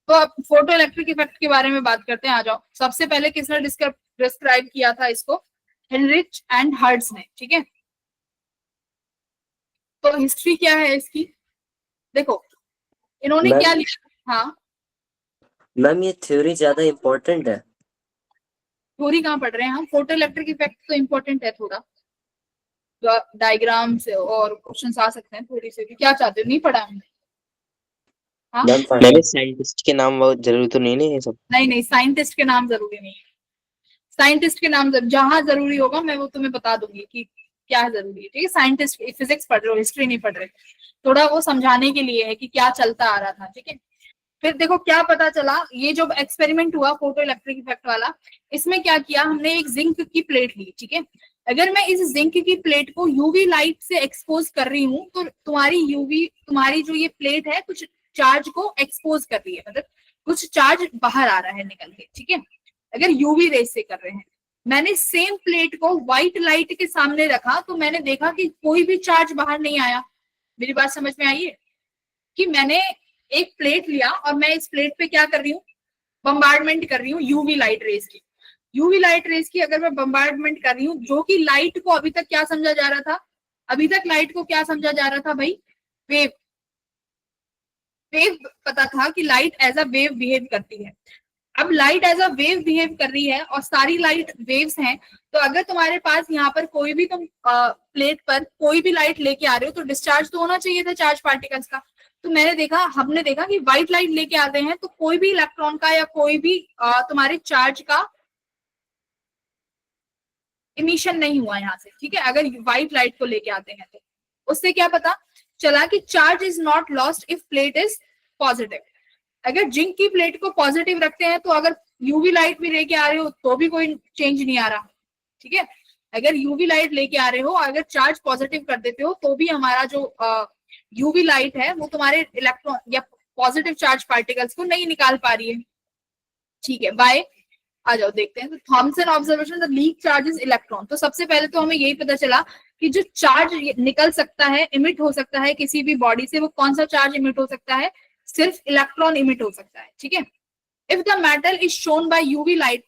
तो अब फोटो इलेक्ट्रिक इफेक्ट के बारे में बात करते हैं, आ जाओ। सबसे पहले किसने डिस्क्राइब किया था इसको? हेनरिच एंड हर्ट्ज ने, ठीक है। तो हिस्ट्री क्या है इसकी? देखो इन्होंने क्या लिखा। हाँ मैम, ये थ्योरी ज्यादा इम्पोर्टेंट है। थ्योरी कहाँ पढ़ रहे हैं हम? फोटो इलेक्ट्रिक इफेक्ट तो इम्पोर्टेंट है थोड़ा, डायग्राम से और क्वेश्चन आ सकते हैं थोड़ी से भी। क्या चाहते हो, नहीं पढ़ा हमने? हाँ मैंने साइंटिस्ट के नाम बहुत जरूरी तो नहीं है ये सब? नहीं नहीं, साइंटिस्ट के नाम जरूरी नहीं है। साइंटिस्ट के नाम जहां जरूरी होगा मैं वो तुम्हें बता दूंगी कि क्या जरूरी है, ठीक है। साइंटिस्ट फिजिक्स पढ़ रहे हो, हिस्ट्री नहीं पढ़ रहे, थोड़ा वो समझाने के लिए है कि क्या चलता आ रहा था, ठीक है। फिर देखो क्या पता चला, ये जो एक्सपेरिमेंट हुआ फोटो इलेक्ट्रिक इफेक्ट वाला, इसमें क्या किया हमने, एक जिंक की प्लेट ली, ठीक है। अगर मैं इस जिंक की प्लेट को यूवी लाइट से एक्सपोज कर रही हूँ तो तुम्हारी जो ये प्लेट है कुछ चार्ज को एक्सपोज कर रही है, मतलब कुछ चार्ज बाहर आ रहा है निकल के, ठीक है। अगर यूवी रेस से कर रहे हैं, मैंने सेम प्लेट को व्हाइट लाइट के सामने रखा तो मैंने देखा कि कोई भी चार्ज बाहर नहीं आया। मेरी बात समझ में आई है कि मैंने एक प्लेट लिया और मैं इस प्लेट पे क्या कर रही हूँ, बम्बार्डमेंट कर रही हूँ यूवी लाइट रेस की। यूवी लाइट रेस की अगर मैं बम्बार्डमेंट कर रही हूँ, जो कि लाइट को अभी तक क्या समझा जा रहा था, अभी तक लाइट को क्या समझा जा रहा था भाई, वेव। वेव पता था कि light as a wave behave करती है। अब light as a wave behave कर रही है और सारी लाइट वेव्स हैं, तो अगर तुम्हारे पास यहाँ पर कोई भी तुम प्लेट पर कोई भी लाइट लेके आ रहे हो तो डिस्चार्ज तो होना चाहिए था चार्ज पार्टिकल्स का। तो हमने देखा कि व्हाइट लाइट लेके आते हैं तो कोई भी इलेक्ट्रॉन का या कोई भी तुम्हारे चार्ज का इमिशन नहीं हुआ यहाँ से, ठीक है। अगर व्हाइट लाइट को लेके आते हैं तो उससे क्या पता चला कि charge is not lost if plate is positive. अगर जिंक की प्लेट को पॉजिटिव रखते हैं तो अगर यूवी लाइट भी लेके आ रहे हो तो भी कोई चेंज नहीं आ रहा, ठीक है। अगर यूवी लाइट लेके आ रहे हो, अगर चार्ज पॉजिटिव कर देते हो तो भी हमारा जो यूवी लाइट है वो तुम्हारे इलेक्ट्रॉन या पॉजिटिव चार्ज पार्टिकल्स को नहीं निकाल पा रही है, ठीक है। बाय आ जाओ देखते हैं। तो Thomson observation the leak charges electron. तो सबसे पहले तो हमें यही पता चला कि जो चार्ज निकल सकता है, इमिट हो सकता है किसी भी बॉडी से, वो कौन सा चार्ज इमिट हो सकता है, सिर्फ इलेक्ट्रॉन इमिट हो सकता है, ठीक है। If the metal is shown by UV light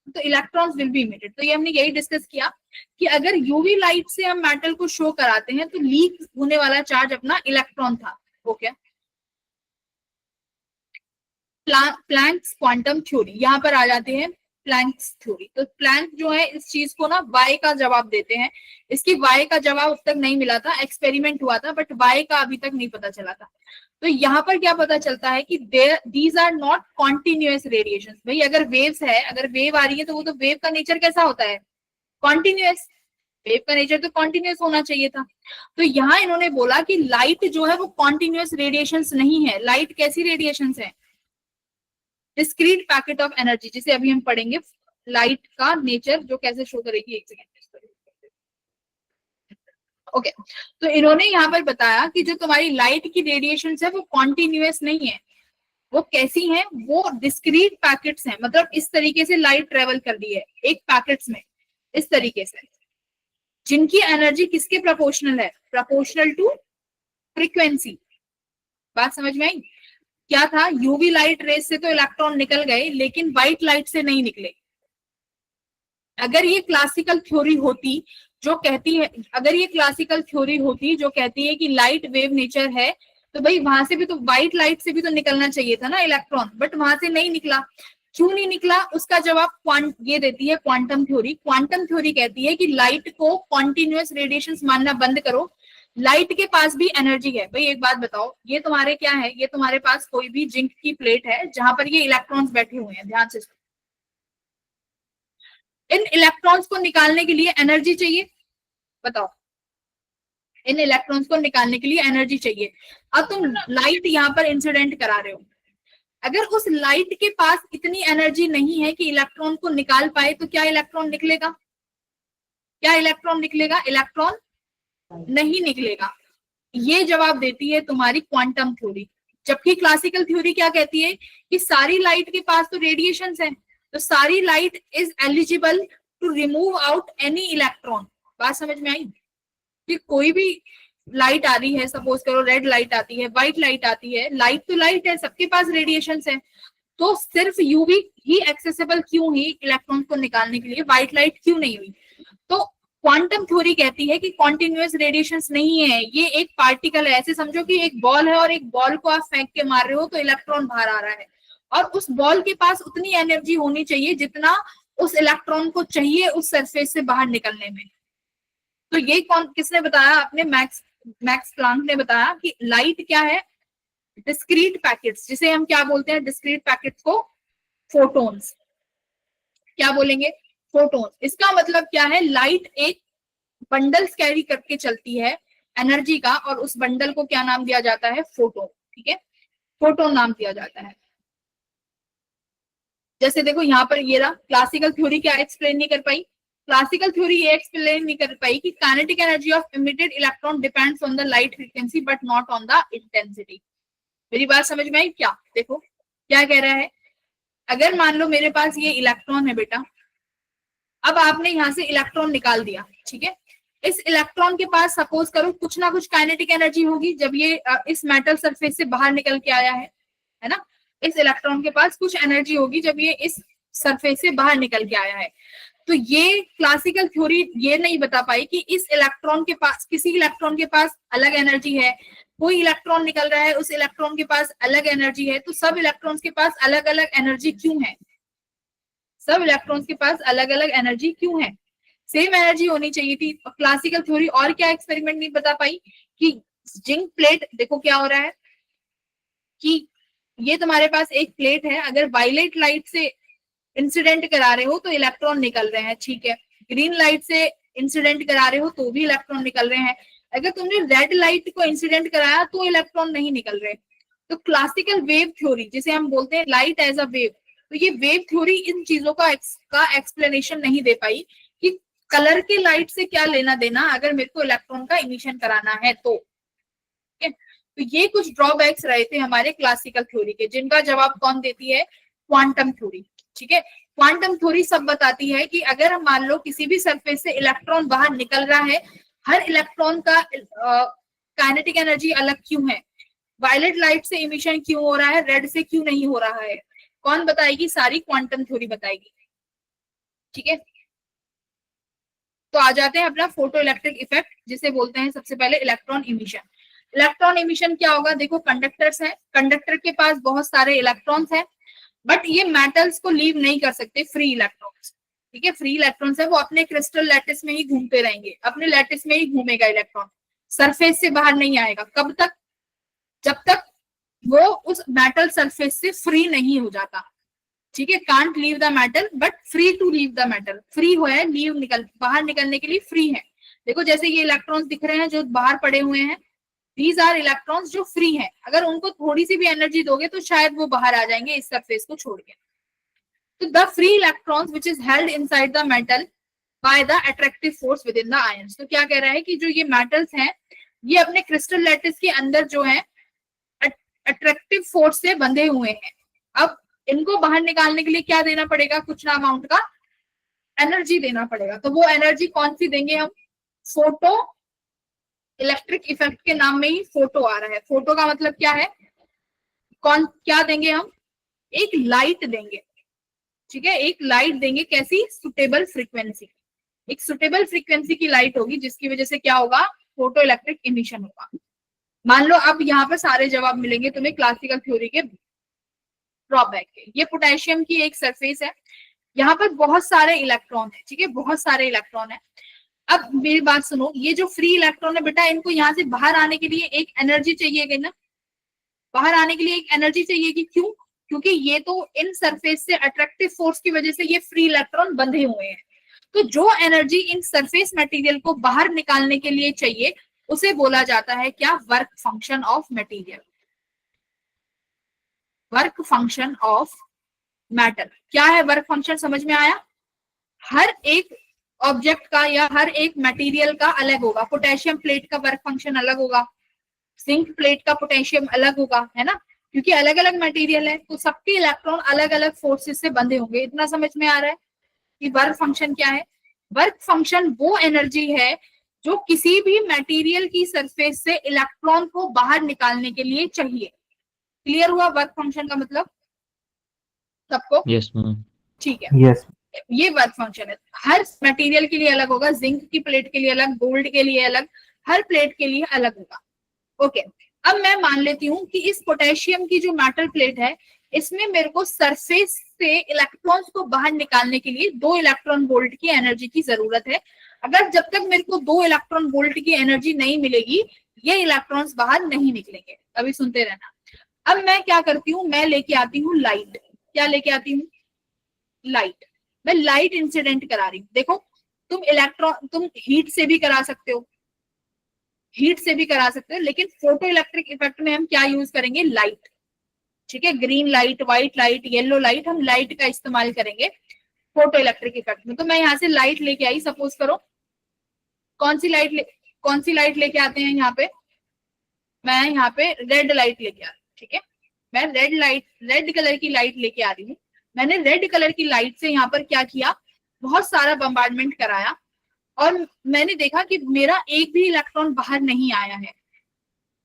तो इलेक्ट्रॉन्स विल बी इमिटेड। तो ये हमने यही डिस्कस किया कि अगर यूवी लाइट से हम मेटल को शो कराते हैं तो लीक होने वाला चार्ज अपना इलेक्ट्रॉन था, ओके। प्लैंक्स क्वांटम थ्योरी, यहाँ पर आ जाते हैं प्लैंक्स थ्योरी। तो प्लैंक जो है इस चीज को ना वाई का जवाब देते हैं। इसकी वाई का जवाब अब तक नहीं मिला था, एक्सपेरिमेंट हुआ था बट वाई का अभी तक नहीं पता चला था। तो यहाँ पर क्या पता चलता है कि these are not continuous radiation. भाई अगर वेव्स है, अगर वेव आ रही है तो वो तो वेव का नेचर कैसा होता है, कॉन्टिन्यूअस। वेव का नेचर तो कॉन्टिन्यूअस होना चाहिए था। तो यहाँ इन्होंने बोला कि लाइट जो है वो कॉन्टिन्यूअस रेडिएशंस नहीं है। लाइट कैसी रेडिएशंस है, डिस्क्रीट पैकेट ऑफ एनर्जी, जिसे अभी हम पढ़ेंगे लाइट का नेचर जो कैसे शो करेगी। एक सेकेंड, ओके। तो इन्होंने यहाँ पर बताया कि जो तुम्हारी लाइट की रेडिएशंस है वो कॉन्टिन्यूअस नहीं है। वो कैसी हैं, वो डिस्क्रीट पैकेट्स हैं। मतलब इस तरीके से लाइट ट्रेवल कर रही है एक पैकेट्स में, इस तरीके से, जिनकी एनर्जी किसके प्रोपोर्शनल है, प्रोपोर्शनल टू फ्रीक्वेंसी। बात समझ में आई? क्या था, यूवी लाइट रेस से तो इलेक्ट्रॉन निकल गए लेकिन व्हाइट लाइट से नहीं निकले। अगर ये क्लासिकल थ्योरी होती जो कहती है, अगर ये क्लासिकल थ्योरी होती जो कहती है कि लाइट वेव नेचर है, तो भाई वहां से भी तो, व्हाइट लाइट से भी तो निकलना चाहिए था ना इलेक्ट्रॉन, बट वहां से नहीं निकला। क्यों नहीं निकला, उसका जवाब ये देती है क्वांटम थ्योरी। क्वांटम थ्योरी कहती है कि लाइट को कॉन्टिन्यूअस रेडिएशंस मानना बंद करो, लाइट के पास भी एनर्जी है। भाई एक बात बताओ, ये तुम्हारे क्या है, ये तुम्हारे पास कोई भी जिंक की प्लेट है जहां पर ये इलेक्ट्रॉन्स बैठे हुए हैं, ध्यान से। इन इलेक्ट्रॉन्स को निकालने के लिए एनर्जी चाहिए, बताओ, इन इलेक्ट्रॉन्स को निकालने के लिए एनर्जी चाहिए। अब तुम लाइट यहाँ पर इंसिडेंट करा रहे हो, अगर उस लाइट के पास इतनी एनर्जी नहीं है कि इलेक्ट्रॉन को निकाल पाए तो क्या इलेक्ट्रॉन निकलेगा, क्या इलेक्ट्रॉन निकलेगा, इलेक्ट्रॉन नहीं निकलेगा। ये जवाब देती है तुम्हारी क्वांटम थ्योरी। जबकि क्लासिकल थ्योरी क्या कहती है कि सारी लाइट के पास तो रेडिएशंस हैं, तो सारी light is eligible to remove out any electron. बात समझ में आई? कि कोई भी लाइट आ रही है, सपोज करो रेड लाइट आती है, व्हाइट लाइट आती है, लाइट तो लाइट है, सबके पास रेडिएशंस है, तो सिर्फ यूवी ही एक्सेसिबल क्यों हुई इलेक्ट्रॉन को निकालने के लिए, व्हाइट लाइट क्यों नहीं हुई? तो क्वांटम थ्योरी कहती है कि कॉन्टिन्यूअस रेडिएशंस नहीं है, ये एक पार्टिकल है। ऐसे समझो कि एक बॉल है और एक बॉल को आप फेंक के मार रहे हो तो इलेक्ट्रॉन बाहर आ रहा है, और उस बॉल के पास उतनी एनर्जी होनी चाहिए जितना उस इलेक्ट्रॉन को चाहिए उस सरफेस से बाहर निकलने में। तो ये किसने बताया? आपने मैक्स प्लांक ने बताया कि लाइट क्या है, डिस्क्रीट पैकेट्स, जिसे हम क्या बोलते हैं, डिस्क्रीट पैकेट्स को फोटॉन्स। क्या बोलेंगे, फोटॉन्स। इसका मतलब क्या है, लाइट एक बंडल्स कैरी करके चलती है एनर्जी का, और उस बंडल को क्या नाम दिया जाता है, फोटोन। ठीक है, फोटोन नाम दिया जाता है। जैसे देखो यहाँ पर ये रहा, क्लासिकल थ्योरी क्या एक्सप्लेन नहीं कर पाई, क्लासिकल थ्योरी ये एक्सप्लेन नहीं कर पाई कि kinetic energy of emitted electron depends on the light frequency but not on the intensity. मेरी बात समझ में आई क्या? देखो क्या कह रहा है, अगर मान लो मेरे पास ये इलेक्ट्रॉन है बेटा, अब आपने यहाँ से इलेक्ट्रॉन निकाल दिया, ठीक है, इस इलेक्ट्रॉन के पास सपोज करो कुछ ना कुछ काइनेटिक एनर्जी होगी जब ये इस मेटल सरफेस से बाहर निकल के आया है ना, इस इलेक्ट्रॉन के पास कुछ एनर्जी होगी जब ये इस सरफेस से बाहर निकल के आया है। तो ये क्लासिकल थ्योरी ये नहीं बता पाई कि इस इलेक्ट्रॉन के पास, किसी इलेक्ट्रॉन के पास अलग एनर्जी है, कोई इलेक्ट्रॉन निकल रहा है उस इलेक्ट्रॉन के पास अलग एनर्जी है, तो सब इलेक्ट्रॉन्स के पास अलग अलग एनर्जी क्यों है, सब इलेक्ट्रॉन्स के पास अलग अलग एनर्जी क्यों है, सेम एनर्जी होनी चाहिए थी। क्लासिकल थ्योरी और क्या एक्सपेरिमेंट नहीं बता पाई कि जिंक प्लेट, देखो क्या हो रहा है कि ये तुम्हारे पास एक प्लेट है, अगर वायलेट लाइट से इंसिडेंट करा रहे हो तो इलेक्ट्रॉन निकल रहे हैं, ठीक है, ग्रीन लाइट से इंसिडेंट करा रहे हो तो भी इलेक्ट्रॉन निकल रहे हैं, अगर तुमने रेड लाइट को इंसिडेंट कराया तो इलेक्ट्रॉन नहीं निकल रहे। तो क्लासिकल वेव थ्योरी, जिसे हम बोलते हैं लाइट एज अ वेव, तो ये वेव थ्योरी इन चीजों का एक्सप्लेनेशन नहीं दे पाई कि कलर के लाइट से क्या लेना देना अगर मेरे को इलेक्ट्रॉन का इमिशन कराना है तो। तो ये कुछ ड्रॉबैक्स रहे थे हमारे क्लासिकल थ्योरी के, जिनका जवाब कौन देती है, क्वांटम थ्योरी। ठीक है, क्वांटम थ्योरी सब बताती है कि अगर हम मान लो किसी भी सरफेस से इलेक्ट्रॉन बाहर निकल रहा है, हर इलेक्ट्रॉन का काइनेटिक एनर्जी अलग क्यों है, वायलेट लाइट से इमिशन क्यों हो रहा है, रेड से क्यों नहीं हो रहा है, कौन बताएगी, सारी क्वांटम थ्योरी बताएगी। ठीक है, तो आ जाते हैं अपना फोटो इलेक्ट्रिक इफेक्ट, जिसे बोलते हैं सबसे पहले इलेक्ट्रॉन इमिशन। इलेक्ट्रॉन इमिशन क्या होगा, देखो कंडक्टर्स है, कंडक्टर के पास बहुत सारे इलेक्ट्रॉन्स हैं, बट ये मेटल्स को लीव नहीं कर सकते, फ्री इलेक्ट्रॉन्स। ठीक है, फ्री इलेक्ट्रॉन्स है, वो अपने क्रिस्टल लैटिस में ही घूमते रहेंगे, अपने लैटिस में ही घूमेगा इलेक्ट्रॉन, सरफेस से बाहर नहीं आएगा। कब तक, जब तक वो उस मेटल सरफेस से फ्री नहीं हो जाता। ठीक है, can't leave the metal but free to leave the metal, free हो है, लीव बाहर निकलने के लिए फ्री है। देखो जैसे ये इलेक्ट्रॉन्स दिख रहे हैं जो बाहर पड़े हुए हैं, दीज आर इलेक्ट्रॉन्स जो फ्री हैं, अगर उनको थोड़ी सी भी एनर्जी दोगे तो शायद वो बाहर आ जाएंगे इस सरफेस को छोड़ के। तो the free electrons which is held inside the metal by the attractive force with in the ions. तो क्या कह रहा है कि जो ये मेटल्स हैं ये अपने क्रिस्टल लैटिस के अंदर जो है अट्रैक्टिव फोर्स से बंधे हुए हैं। अब इनको बाहर निकालने के लिए क्या देना पड़ेगा, कुछ ना अमाउंट का एनर्जी देना पड़ेगा। तो वो एनर्जी कौन सी देंगे हम, फोटो इलेक्ट्रिक इफेक्ट के नाम में ही फोटो आ रहा है। फोटो का मतलब क्या है, कौन क्या देंगे हम, एक लाइट देंगे। ठीक है, एक लाइट देंगे, कैसी, सुटेबल फ्रीक्वेंसी, एक सुटेबल फ्रीक्वेंसी की लाइट होगी जिसकी वजह से क्या होगा, फोटो इलेक्ट्रिक इमिशन होगा। मान लो अब यहाँ पर सारे जवाब मिलेंगे तुम्हें क्लासिकल थ्योरी के ड्रॉबैक के। ये पोटेशियम की एक सरफेस है, यहाँ पर बहुत सारे इलेक्ट्रॉन है, ठीक है, बहुत सारे इलेक्ट्रॉन है। अब मेरी बात सुनो, ये जो फ्री इलेक्ट्रॉन है बेटा, इनको यहाँ से बाहर आने के लिए एक एनर्जी चाहिए ना, बाहर आने के लिए एक एनर्जी चाहिएगी, क्यों, क्योंकि ये तो इन सरफेस से अट्रैक्टिव फोर्स की वजह से ये फ्री इलेक्ट्रॉन बंधे हुए हैं। तो जो एनर्जी इन सरफेस मटेरियल को बाहर निकालने के लिए चाहिए उसे बोला जाता है क्या, work function of material, work function of matter. क्या है वर्क फंक्शन, समझ में आया? हर एक ऑब्जेक्ट का या हर एक मटेरियल का अलग होगा। पोटेशियम प्लेट का वर्क फंक्शन अलग होगा, जिंक प्लेट का पोटेशियम अलग होगा, है ना, क्योंकि अलग अलग मटेरियल है तो सबके इलेक्ट्रॉन अलग अलग फोर्सेस से बंधे होंगे। इतना समझ में आ रहा है कि वर्क फंक्शन क्या है? वर्क फंक्शन वो एनर्जी है जो किसी भी मटेरियल की सरफेस से इलेक्ट्रॉन को बाहर निकालने के लिए चाहिए। क्लियर हुआ वर्क फंक्शन का मतलब सबको? Yes ma'am. ठीक है, यस ये वर्क फंक्शन है। हर मटेरियल के लिए अलग होगा, जिंक की प्लेट के लिए अलग, गोल्ड के लिए अलग, हर प्लेट के लिए अलग होगा। ओके, अब मैं मान लेती हूँ कि इस पोटेशियम की जो मेटल प्लेट है इसमें मेरे को सरफेस से इलेक्ट्रॉन्स को बाहर निकालने के लिए 2 इलेक्ट्रॉन वोल्ट की एनर्जी की जरूरत है। अगर जब तक मेरे को 2 इलेक्ट्रॉन वोल्ट की एनर्जी नहीं मिलेगी ये इलेक्ट्रॉन्स बाहर नहीं निकलेंगे। अभी सुनते रहना, अब मैं क्या करती हूँ, मैं लेके आती हूँ लाइट। क्या लेके आती हूँ? लाइट। मैं लाइट इंसिडेंट करा रही हूँ। देखो, तुम हीट से भी करा सकते हो, हीट से भी करा सकते हो, लेकिन फोटो इलेक्ट्रिक इफेक्ट में हम क्या यूज करेंगे? लाइट। ठीक है, green light, white light, yellow light, हम लाइट का इस्तेमाल करेंगे फोटो इलेक्ट्रिक इफेक्ट में। तो मैं यहाँ से लाइट लेके आई, सपोज करो। कौन सी लाइट लेके आते हैं यहाँ पे? मैं यहाँ पे रेड लाइट लेके आ रही हूँ। ठीक है, मैं रेड कलर की लाइट लेके आ रही हूँ। मैंने रेड कलर की लाइट से यहाँ पर क्या किया? बहुत सारा बम्बार्डमेंट कराया, और मैंने देखा कि मेरा एक भी इलेक्ट्रॉन बाहर नहीं आया है।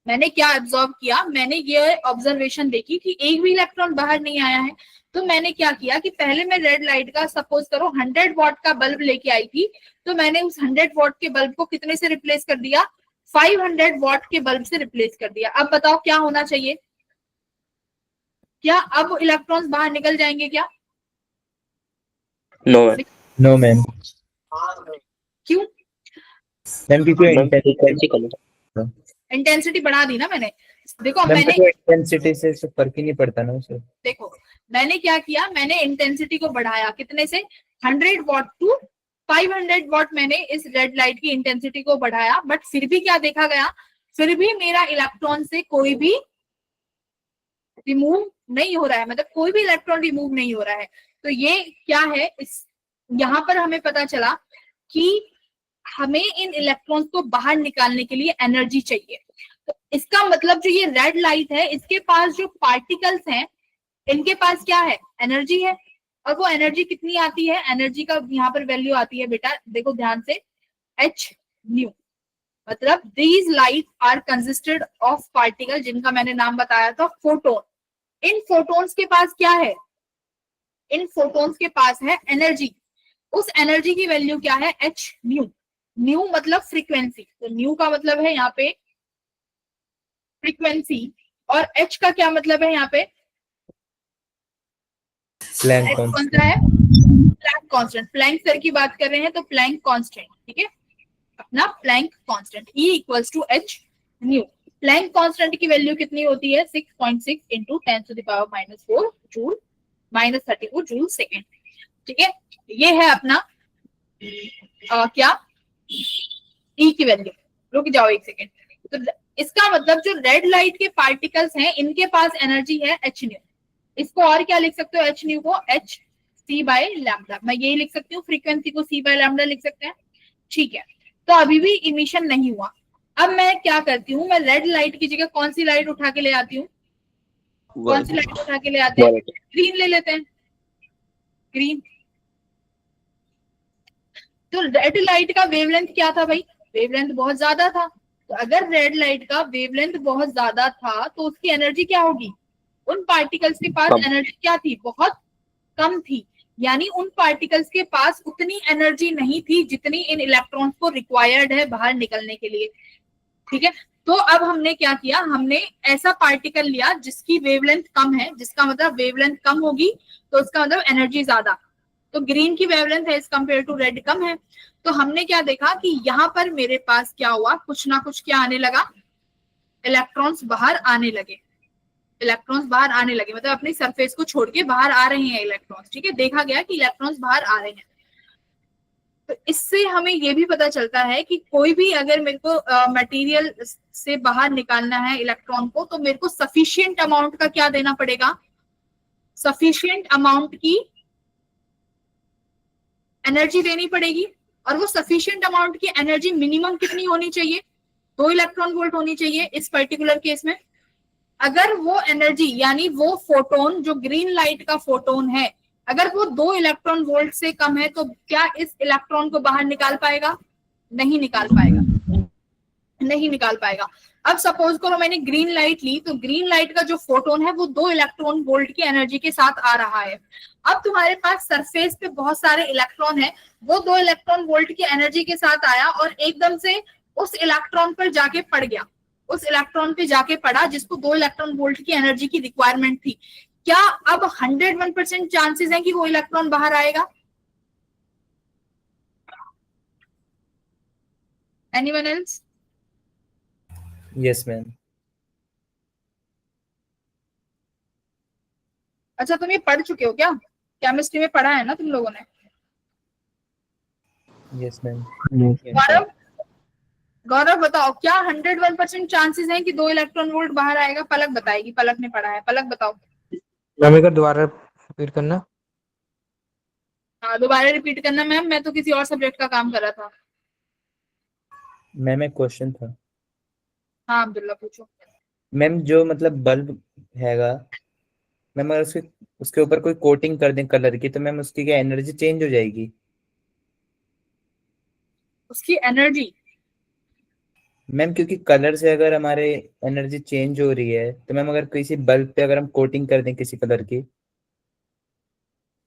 मैंने क्या ऑब्जर्व किया? मैंने ये ऑब्जर्वेशन देखी कि एक भी इलेक्ट्रॉन बाहर नहीं आया है। तो मैंने क्या किया कि पहले मैं रेड लाइट का, सपोज करो 100 वॉट का बल्ब लेके आई थी, तो मैंने उस 100 वॉट के बल्ब को कितने से रिप्लेस कर दिया? 500 वॉट के बल्ब से रिप्लेस कर दिया। अब बताओ क्या होना चाहिए? क्या अब इलेक्ट्रॉन्स बाहर निकल जाएंगे क्या? No ma'am. No ma'am. क्यों? मैम क्योंकि मैम फ्रीक्वेंसी कम है। इंटेंसिटी बढ़ा दी ना मैंने। देखो मैम मैंने, तो इंटेंसिटी से फर्क ही नहीं पड़ता ना उसे। देखो मैंने क्या किया, मैंने इंटेंसिटी को बढ़ाया कितने से? 100 वॉट टू 500 वॉट। मैंने इस रेड लाइट की इंटेंसिटी को बढ़ाया, बट फिर भी क्या देखा गया? फिर भी मेरा इलेक्ट्रॉन से कोई भी रिमूव नहीं हो रहा है, मतलब कोई भी इलेक्ट्रॉन रिमूव नहीं हो रहा है। तो ये क्या है? इस यहाँ पर हमें पता चला कि हमें इन इलेक्ट्रॉन्स को बाहर निकालने के लिए एनर्जी चाहिए। तो इसका मतलब जो ये रेड लाइट है, इसके पास जो पार्टिकल्स हैं, इनके पास क्या है? एनर्जी है। और वो एनर्जी कितनी आती है? एनर्जी का यहाँ पर वैल्यू आती है बेटा, देखो ध्यान से, एच न्यू। मतलब these light are consisted of particle, जिनका मैंने नाम बताया था फोटोन। इन फोटोन्स के पास क्या है? इन फोटोन्स के पास है एनर्जी। उस एनर्जी की वैल्यू क्या है? H new. न्यू मतलब फ्रीक्वेंसी, तो न्यू का मतलब है यहाँ पे फ्रीक्वेंसी, और एच का क्या मतलब है यहाँ पे? प्लैंक एच कौन कांस्टेंट। सा है? Planck constant. प्लैंक सर की बात कर रहे हैं तो प्लैंक कांस्टेंट। ठीक है, अपना Planck constant E equals to h nu. Planck constant की वैल्यू कितनी होती है? 6.6 इंटू 10⁻⁻4 जूल -34 जूल सेकेंड। ठीक है, ये है अपना क्या E की वैल्यू। रुक जाओ एक सेकेंड। तो इसका मतलब जो रेड लाइट के पार्टिकल्स हैं, इनके पास एनर्जी है एच न्यू। इसको और क्या लिख सकते हो? एच न्यू को एच सी बाय लैम्डा। मैं यही लिख सकती हूँ, फ्रीक्वेंसी को सी बाय लैम्डा लिख सकते हैं। ठीक है, तो अभी भी इमिशन नहीं हुआ। अब मैं क्या करती हूँ, मैं रेड लाइट की जगह कौन सी लाइट उठा के ले आती हूँ? कौन सी लाइट उठा के ले आते हैं? ग्रीन ले लेते हैं, ग्रीन। तो रेड लाइट का वेवलेंथ क्या था भाई? वेवलेंथ बहुत ज्यादा था। तो अगर रेड लाइट का वेवलेंथ बहुत ज्यादा था, तो उसकी एनर्जी क्या होगी? उन पार्टिकल्स के पास कम। एनर्जी क्या थी? बहुत कम थी। यानी उन पार्टिकल्स के पास उतनी एनर्जी नहीं थी जितनी इन इलेक्ट्रॉन्स को रिक्वायर्ड है बाहर निकलने के लिए। ठीक है, तो अब हमने क्या किया? हमने ऐसा पार्टिकल लिया जिसकी वेवलेंथ कम है, जिसका मतलब वेवलेंथ कम होगी तो उसका मतलब एनर्जी ज्यादा। तो ग्रीन की वेवलेंथ है एज कंपेयर टू रेड कम है। तो हमने क्या देखा कि यहाँ पर मेरे पास क्या हुआ? कुछ ना कुछ क्या आने लगा? इलेक्ट्रॉन्स बाहर आने लगे। इलेक्ट्रॉन्स बाहर आने लगे मतलब अपनी सरफेस को छोड़ के बाहर आ रहे हैं इलेक्ट्रॉन्स। ठीक है, देखा गया कि इलेक्ट्रॉन्स बाहर आ रहे हैं। तो इससे हमें ये भी पता चलता है कि कोई भी अगर मेरे को मटेरियल से बाहर निकालना है इलेक्ट्रॉन को, तो मेरे को सफिशिएंट अमाउंट का क्या देना पड़ेगा? सफिशिएंट अमाउंट की एनर्जी देनी पड़ेगी। और वो सफिशिएंट अमाउंट की एनर्जी मिनिमम कितनी होनी चाहिए? 2 इलेक्ट्रॉन वोल्ट होनी चाहिए इस पर्टिकुलर केस में। अगर वो एनर्जी, यानी वो फोटोन, जो ग्रीन लाइट का फोटोन है, अगर वो 2 इलेक्ट्रॉन वोल्ट से कम है, तो क्या इस इलेक्ट्रॉन को बाहर निकाल पाएगा? नहीं निकाल पाएगा, नहीं निकाल पाएगा। अब सपोज करो मैंने ग्रीन लाइट ली, तो ग्रीन लाइट का जो फोटोन है वो 2 इलेक्ट्रॉन वोल्ट की एनर्जी के साथ आ रहा है। अब तुम्हारे पास सरफेस पे बहुत सारे इलेक्ट्रॉन है, वो 2 इलेक्ट्रॉन वोल्ट की एनर्जी के साथ आया और एकदम से उस इलेक्ट्रॉन पर जाके पड़ गया, उस इलेक्ट्रॉन पे जाके पड़ा जिसको 2 इलेक्ट्रॉन वोल्ट की एनर्जी की रिक्वायरमेंट थी। क्या अब 101% चांसेस है कि वो इलेक्ट्रॉन बाहर आएगा? Anyone else? Yes ma'am. अच्छा तुम ये पढ़ चुके हो क्या? केमिस्ट्री में पढ़ा है ना तुम लोगों ने? Yes ma'am. गौरव, गौरव बताओ, क्या 101% चांसेस हैं कि 2 इलेक्ट्रॉन वोल्ट बाहर आएगा? पलक बताएगी, पलक ने पढ़ा है। पलक बताओ। मैम एक बार दोबारा रिपीट करना। हाँ दोबारा रिपीट करना मैम, मैं तो किसी और सब्जेक्ट का काम कर रहा था। मैम एक क्वेश्चन था हाँ अब्दुल्ला पूछो। मैम, जो मतलब बल्ब हैगा मैम, अगर उसके उसके ऊपर कोई कोटिंग कर दें कलर की तो मैम उसकी क्या एनर्जी चेंज हो जाएगी? उसकी एनर्जी? मैम क्योंकि कलर से अगर हमारे एनर्जी चेंज हो रही है तो मैम अगर किसी बल्ब पे अगर हम कोटिंग कर दें किसी कलर की।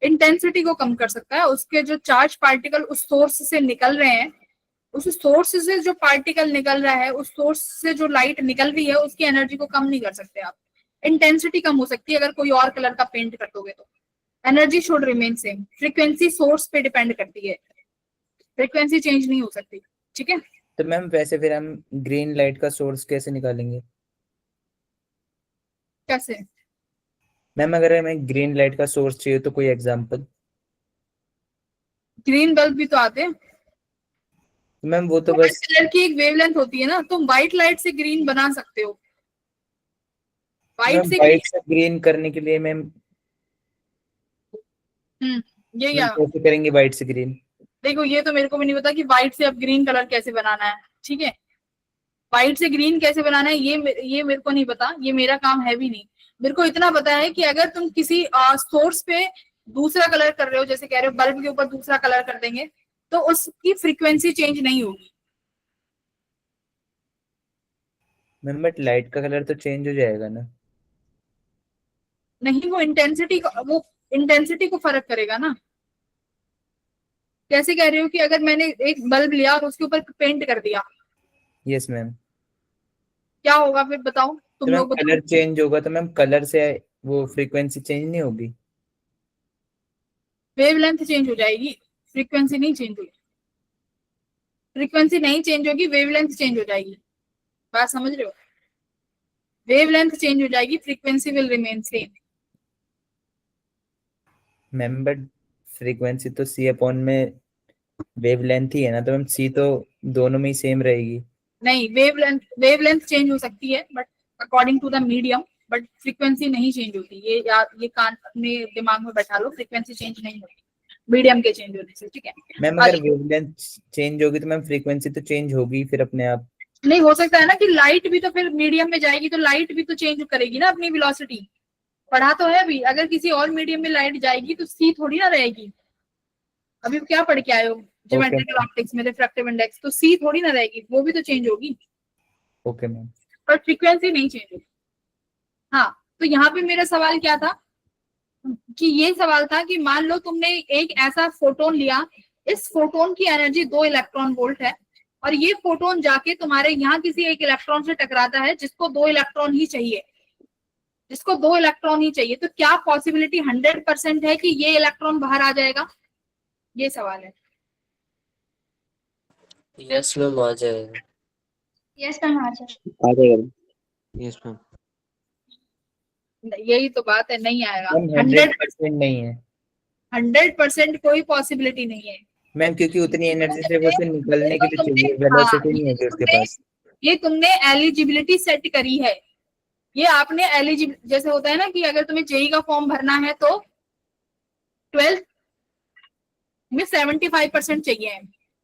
इंटेंसिटी को कम कर सकता है। उसके जो चार्ज पार्टिकल उस सोर्स से निकल रहे हैं, उस सोर्स से जो पार्टिकल निकल रहा है, उस सोर्स से जो लाइट निकल रही है, उसकी एनर्जी को कम नहीं कर सकते आप। इंटेंसिटी कम हो सकती है अगर कोई और कलर का पेंट कर दोगे तो। Energy should remain same. Frequency source पे डिपेंड करती है, फ्रीक्वेंसी चेंज नहीं हो सकती। ठीक है। तो मैम वैसे फिर हम ग्रीन लाइट का सोर्स कैसे निकालेंगे? कैसे? मैम अगर हमें ग्रीन लाइट का सोर्स चाहिए तो कोई एग्जांपल? ग्रीन बल्ब भी तो आते हैं। मैम वो तो व्हाइट बस कलर की एक वेवलेंथ होती है ना, तुम व्हाइट लाइट से ग्रीन बना सकते हो। व्हाइट मैम से ग्रीन। वाइट से ग्रीन करने के लिए मैम ये मैम या कैसे करेंगे वाइट से ग्रीन? देखो, ये तो मेरे को भी नहीं पता कि व्हाइट से अब ग्रीन कलर कैसे बनाना है। ठीक है, व्हाइट से ग्रीन कैसे बनाना है ये मेरे को नहीं पता, ये मेरा काम है भी नहीं। मेरे को इतना पता है कि अगर तुम किसी सोर्स पे दूसरा कलर कर रहे हो, जैसे कह रहे हो बल्ब के ऊपर दूसरा कलर कर देंगे, तो उसकी फ्रीक्वेंसी चेंज नहीं होगी। मैम बट लाइट का कलर तो चेंज हो जाएगा ना? नहीं, वो इंटेंसिटी को फर्क करेगा ना। कैसे कह रहे हो कि अगर मैंने एक बल्ब लिया और उसके ऊपर पेंट कर दिया, यस मैम। क्या होगा फिर बताओ, तो तुम मैम लोग बताओ। कलर चेंज होगा तो मैम कलर से वो फ्रीक्वेंसी चेंज नहीं होगी? वेवलेंथ चेंज हो जाएगी, फ्रीक्वेंसी नहीं चेंज होगी। फ्रीक्वेंसी नहीं चेंज होगी, वेवलेंथ चेंज हो जाएगी। बात समझ रहे हो? वेवलेंथ चेंज हो जाएगी, frequency will remain same. Ma'am but frequency तो सी अपॉन में वेवलेंथ ही है ना, तो मैम सी तो दोनों में ही सेम रहेगी। नहीं, वेवलेंथ चेंज हो सकती है but according to the medium, but frequency नहीं चेंज होती। ये याद, ये कान अपने दिमाग में बैठा लो, फ्रीक्वेंसी चेंज नहीं होती मीडियम के चेंज होने से। ठीक है। मैम अगर वेवलेंथ चेंज होगी तो मैम फ्रीक्वेंसी तो चेंज होगी फिर अपने आप। नहीं हो सकता है ना कि लाइट भी तो फिर मीडियम में जाएगी, तो लाइट भी तो चेंज करेगी ना अपनी वेलोसिटी। पढ़ा तो है अभी, अगर किसी और मीडियम में लाइट जाएगी तो सी थोड़ी ना रहेगी। अभी क्या पढ़ के आए हो ओके ज्योमेट्रिकल ऑप्टिक्स में, रिफ्रैक्टिव इंडेक्स, तो सी थोड़ी ना रहेगी, वो भी तो चेंज होगी, ओके मैम। पर फ्रीक्वेंसी नहीं चेंज होगी। हाँ, तो यहाँ पे मेरा सवाल क्या था कि ये सवाल था कि मान लो तुमने एक ऐसा फोटोन लिया, इस फोटोन की एनर्जी 2 इलेक्ट्रॉन वोल्ट है, और ये फोटोन जाके तुम्हारे यहाँ किसी एक इलेक्ट्रॉन से टकराता है जिसको 2 इलेक्ट्रॉन ही चाहिए, जिसको 2 इलेक्ट्रॉन ही चाहिए, तो क्या पॉसिबिलिटी 100% है कि ये इलेक्ट्रॉन बाहर आ जाएगा? ये सवाल है। यस मैम आ जाएगा। यस मैम आ जाए। आ जाएगा। Yes ma'am. यही तो बात है, नहीं आएगा। मैम 100% नहीं है 100% कोई पॉसिबिलिटी नहीं है। मैम, क्योंकि उतनी एनर्जी से वो से निकलने के लिए चाहिए, हाँ, वेलोसिटी नहीं होगी उसके पास। ये तुमने एलिजिबिलिटी सेट करी है। ये आपने एलिजिबल, जैसे होता है ना कि अगर तुम्हें जेई का फॉर्म भरना है तो 12th में 75% चाहिए,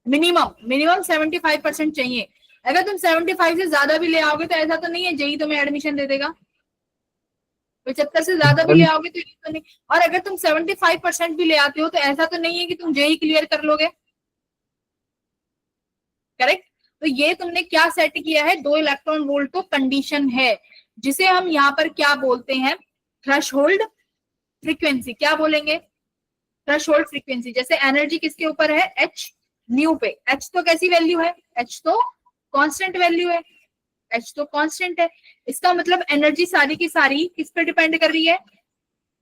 मिनिमम 75% चाहिए। अगर तुम 75 से ज्यादा भी ले आओगे तो ऐसा तो नहीं है जेई तुम्हें एडमिशन दे देगा। 75 से ज्यादा भी ले आओगे तो ये तो नहीं, और अगर तुम 75% भी ले आते हो तो ऐसा तो नहीं है कि तुम जेई क्लियर कर लोगे। करेक्ट। तो ये तुमने क्या सेट किया है, 2 इलेक्ट्रॉन वोल्ट तो कंडीशन है, जिसे हम यहाँ पर क्या बोलते हैं, थ्रेशोल्ड फ्रीक्वेंसी। क्या बोलेंगे? Threshold frequency. जैसे एनर्जी किसके ऊपर है, एच न्यू पे। एच तो कैसी वैल्यू है, एच तो कांस्टेंट वैल्यू है, एच तो कांस्टेंट है। इसका मतलब एनर्जी सारी की सारी किस पे डिपेंड कर रही है,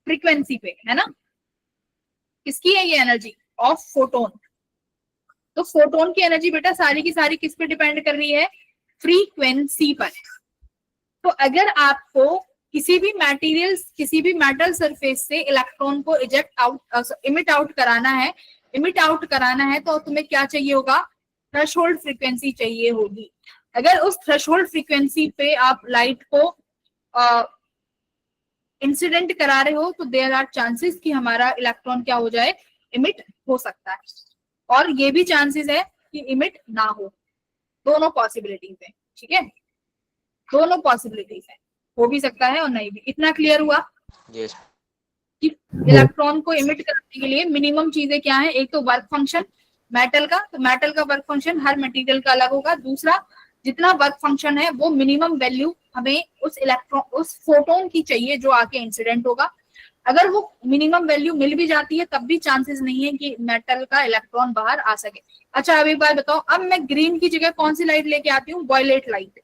फ्रीक्वेंसी पे, है ना। किसकी है ये एनर्जी, ऑफ फोटोन। तो फोटोन की एनर्जी बेटा सारी की सारी किस पे डिपेंड कर रही है, फ्रीक्वेंसी पर। तो अगर आपको किसी भी मेटल सरफेस से इलेक्ट्रॉन को इमिट आउट कराना है तो तुम्हें क्या चाहिए होगा, थ्रेशोल्ड फ्रीक्वेंसी चाहिए होगी। अगर उस थ्रेशोल्ड फ्रीक्वेंसी पे आप लाइट को इंसिडेंट करा रहे हो तो देयर आर चांसेस कि हमारा इलेक्ट्रॉन क्या हो जाए, इमिट हो सकता है, और ये भी चांसेस है कि इमिट ना हो। दोनों पॉसिबिलिटीज है, ठीक है, दोनों पॉसिबिलिटीज है, हो भी सकता है और नहीं भी। इतना क्लियर हुआ यस कि इलेक्ट्रॉन को इमिट करने के लिए मिनिमम चीजें क्या है, एक तो वर्क फंक्शन मेटल का, तो मेटल का वर्क फंक्शन हर मटेरियल का अलग होगा। दूसरा, जितना वर्क फंक्शन है वो मिनिमम वैल्यू हमें उस फोटोन की चाहिए जो आके इंसिडेंट होगा। अगर वो मिनिमम वैल्यू मिल भी जाती है तब भी चांसेस नहीं है कि मेटल का इलेक्ट्रॉन बाहर आ सके। अच्छा, अब एक बात बताओ, अब मैं ग्रीन की जगह कौन सी लाइट लेके आती हूँ, वॉयलेट लाइट।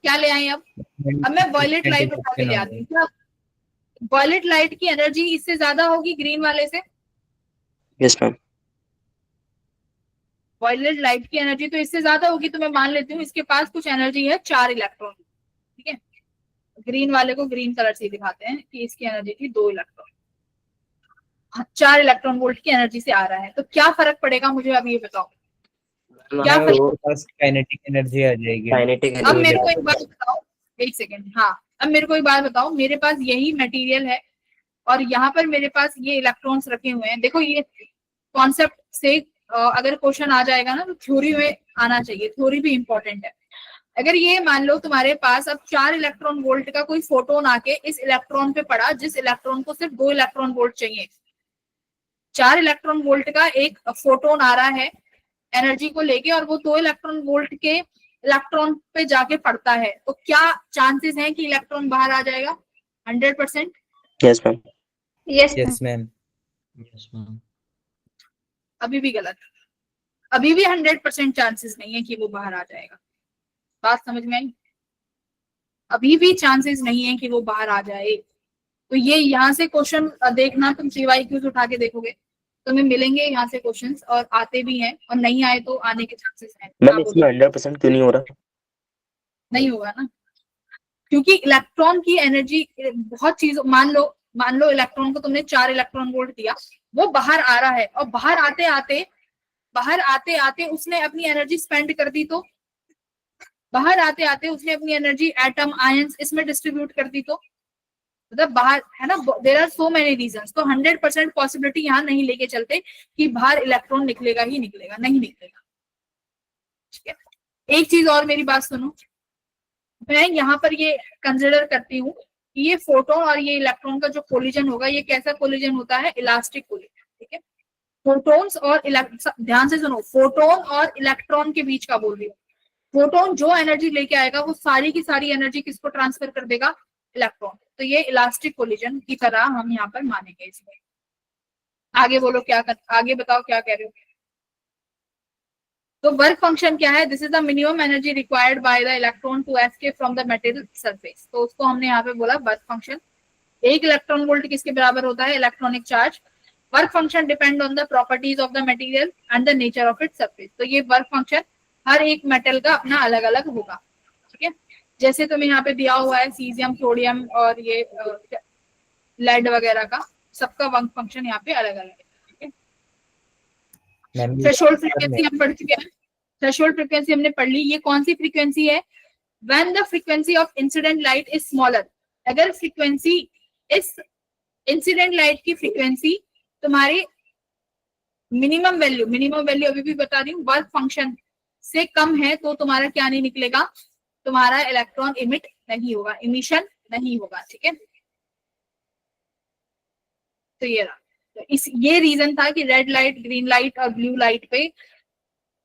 क्या ले आई अब मैं वॉयलेट लाइट उठा के ले आती हूँ। वॉयलेट लाइट की एनर्जी इससे ज्यादा होगी ग्रीन वाले से। यस मैम वॉयलेट लाइट की एनर्जी तो इससे ज्यादा होगी, तो मैं मान लेती हूँ इसके पास कुछ एनर्जी है 4 इलेक्ट्रॉन, ठीक है। ग्रीन वाले को ग्रीन कलर से दिखाते हैं कि इसकी एनर्जी थी 2 इलेक्ट्रॉन, 4 इलेक्ट्रॉन वोल्ट की एनर्जी से आ रहा है। तो क्या फर्क पड़ेगा मुझे अब ये बताओ, क्या मैम उसके पास काइनेटिक एनर्जी आ जाएगी। काइनेटिक अब मेरे को एक बात बताओ, एक सेकेंड, हाँ, अब मेरे को एक बात बताओ, मेरे पास यही मटेरियल है और यहाँ पर मेरे पास ये इलेक्ट्रॉन्स रखे हुए हैं। देखो ये कॉन्सेप्ट से अगर क्वेश्चन आ जाएगा ना तो थ्योरी में आना चाहिए, थ्योरी भी इंपॉर्टेंट है। अगर ये मान लो तुम्हारे पास अब 4 इलेक्ट्रॉन वोल्ट का कोई फोटोन आके इस इलेक्ट्रॉन पे पड़ा, जिस इलेक्ट्रॉन को सिर्फ 2 इलेक्ट्रॉन वोल्ट चाहिए, 4 इलेक्ट्रॉन वोल्ट का एक फोटोन आ रहा है एनर्जी को लेके और वो 2 इलेक्ट्रॉन वोल्ट के इलेक्ट्रॉन पे जाके पड़ता है, तो क्या चांसेस हैं कि इलेक्ट्रॉन बाहर आ जाएगा? 100%। Yes ma'am yes ma'am. अभी भी गलत, अभी भी 100% चांसेस नहीं है कि वो बाहर आ जाएगा। बात समझ में आई? अभी भी चांसेस नहीं है कि वो बाहर आ जाए। तो ये यहाँ से क्वेश्चन देखना, तुम CYQs उठा के देखोगे तुम्हें मिलेंगे यहाँ से क्वेश्चंस, और आते भी हैं, और नहीं आए तो आने के चांसेस हैं। मैम इसमें 100% क्यों नहीं हो रहा? नहीं होगा ना, क्योंकि इलेक्ट्रॉन की एनर्जी बहुत चीज, मान लो इलेक्ट्रॉन को तुमने 4 इलेक्ट्रॉन वोल्ट दिया, वो बाहर आ रहा है और बाहर आते आते उसने अपनी एनर्जी स्पेंड कर दी, तो बाहर आते आते उसने अपनी एनर्जी एटम आयंस इसमें डिस्ट्रीब्यूट कर दी, तो मतलब बाहर है ना, there are so many reasons. तो 100% पॉसिबिलिटी यहाँ नहीं लेके चलते कि बाहर इलेक्ट्रॉन निकलेगा ही निकलेगा, नहीं निकलेगा, ठीक है। एक चीज और मेरी बात सुनो, मैं यहाँ पर ये कंसिडर करती हूँ कि ये फोटोन और ये इलेक्ट्रॉन का जो कोलिजन होगा, ये कैसा कोलिजन होता है, इलास्टिक कोलिजन, ठीक है। फोटोन्स और ध्यान से सुनो, फोटोन और इलेक्ट्रॉन के बीच का बोल रही हूँ। फोटोन जो एनर्जी लेके आएगा वो सारी की सारी एनर्जी किसको ट्रांसफर कर देगा, इलेक्ट्रॉन। तो ये इलास्टिक कोलिजन की तरह हम यहाँ पर मानेंगे इसमें। आगे बोलो आगे बताओ क्या कह रहे हो। तो वर्क फंक्शन क्या है, this is the minimum energy required by the electron to escape from the material surface. तो उसको हमने यहाँ पे बोला वर्क फंक्शन। 1 इलेक्ट्रॉन वोल्ट किसके बराबर होता है, electronic charge. Work function depend on the properties of the material and the nature of its surface. तो ये वर्क फंक्शन हर एक मेटल का अपना अलग अलग होगा, ठीक है। जैसे तुम्हें यहाँ पे दिया हुआ है सीजियम, सोडियम और ये लेड वगैरह का, सबका वर्क फंक्शन यहाँ पे अलग अलग है, ठीक है। थ्रेशोल्ड फ्रीक्वेंसी हम पढ़ चुके हैं, थ्रेशोल्ड फ्रीक्वेंसी हमने पढ़ ली। ये कौन सी फ्रीक्वेंसी है, when the frequency of incident light is smaller. अगर फ्रीक्वेंसी इस इंसिडेंट लाइट की फ्रीक्वेंसी तुम्हारी मिनिमम वैल्यू अभी भी बता रही हूँ, वर्क फंक्शन से कम है, तो तुम्हारा क्या नहीं निकलेगा, तुम्हारा इलेक्ट्रॉन इमिट नहीं होगा, इमिशन नहीं होगा, ठीक है। तो ये रहा, तो ये रीजन था कि रेड लाइट, ग्रीन लाइट और ब्लू लाइट पे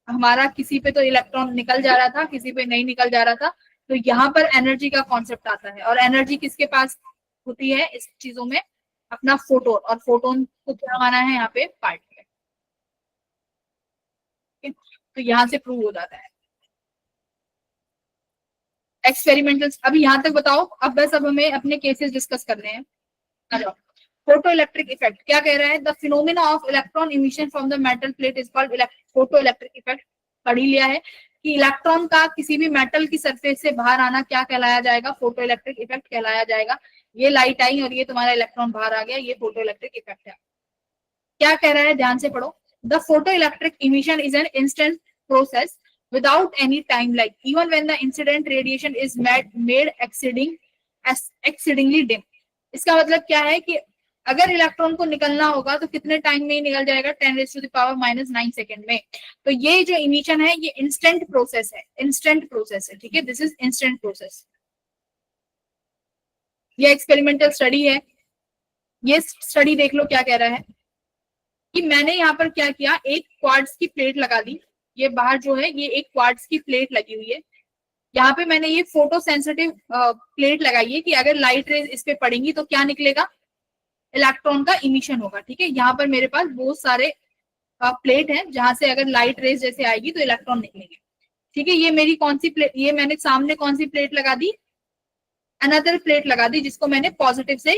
हमारा किसी पे तो इलेक्ट्रॉन निकल जा रहा था, किसी पे नहीं निकल जा रहा था। तो यहाँ पर एनर्जी का कॉन्सेप्ट आता है, और एनर्जी किसके पास होती है इस चीजों में, अपना फोटोन, और फोटोन को क्या माना है यहाँ पे, पार्टिकल। तो यहाँ से प्रूव हो जाता है एक्सपेरिमेंटल। अभी यहाँ तक बताओ, अब बस अब हमें अपने केसेस डिस्कस कर रहे हैं। फोटो इलेक्ट्रिक इफेक्ट क्या कह रहा है, the phenomena of electron emission from the metal plate is called photo electric effect. पढ़ ही लिया है। कि इलेक्ट्रॉन का किसी भी मेटल की सरफेस से बाहर आना क्या कहलाया जाएगा, फोटो इलेक्ट्रिक इफेक्ट कहलाया जाएगा। ये लाइट आई और ये तुम्हारा इलेक्ट्रॉन बाहर आ गया, ये फोटो इलेक्ट्रिक इफेक्ट है। क्या कह रहा है, ध्यान से पढ़ो। The photo electric emission is an instant process without any time lag even when the incident radiation is made exceedingly dim। इसका मतलब क्या है कि अगर इलेक्ट्रॉन को निकलना होगा तो कितने टाइम में निकल जाएगा, 10⁻⁻⁹ सेकेंड में। तो ये जो इमिशन है ये इंस्टेंट प्रोसेस है, इंस्टेंट प्रोसेस है, ठीक है, दिस इज इंस्टेंट प्रोसेस। ये एक्सपेरिमेंटल स्टडी है। ये स्टडी देख लो क्या कह रहा है कि मैंने यहाँ पर क्या किया, एक क्वार्ट्ज की प्लेट लगा दी। ये बाहर जो है ये एक क्वार्ट्ज की प्लेट लगी हुई है। यहाँ पे मैंने ये फोटो सेंसिटिव प्लेट लगाई है कि अगर लाइट रेज इस पे पड़ेंगी तो क्या निकलेगा, इलेक्ट्रॉन का इमिशन होगा। ठीक है, यहाँ पर मेरे पास बहुत सारे प्लेट हैं जहां से अगर लाइट रेज जैसे आएगी तो इलेक्ट्रॉन निकलेंगे। ठीक है, ये मेरी कौन सी प्लेट, ये मैंने सामने कौन सी प्लेट लगा दी, अनदर प्लेट लगा दी जिसको मैंने पॉजिटिव से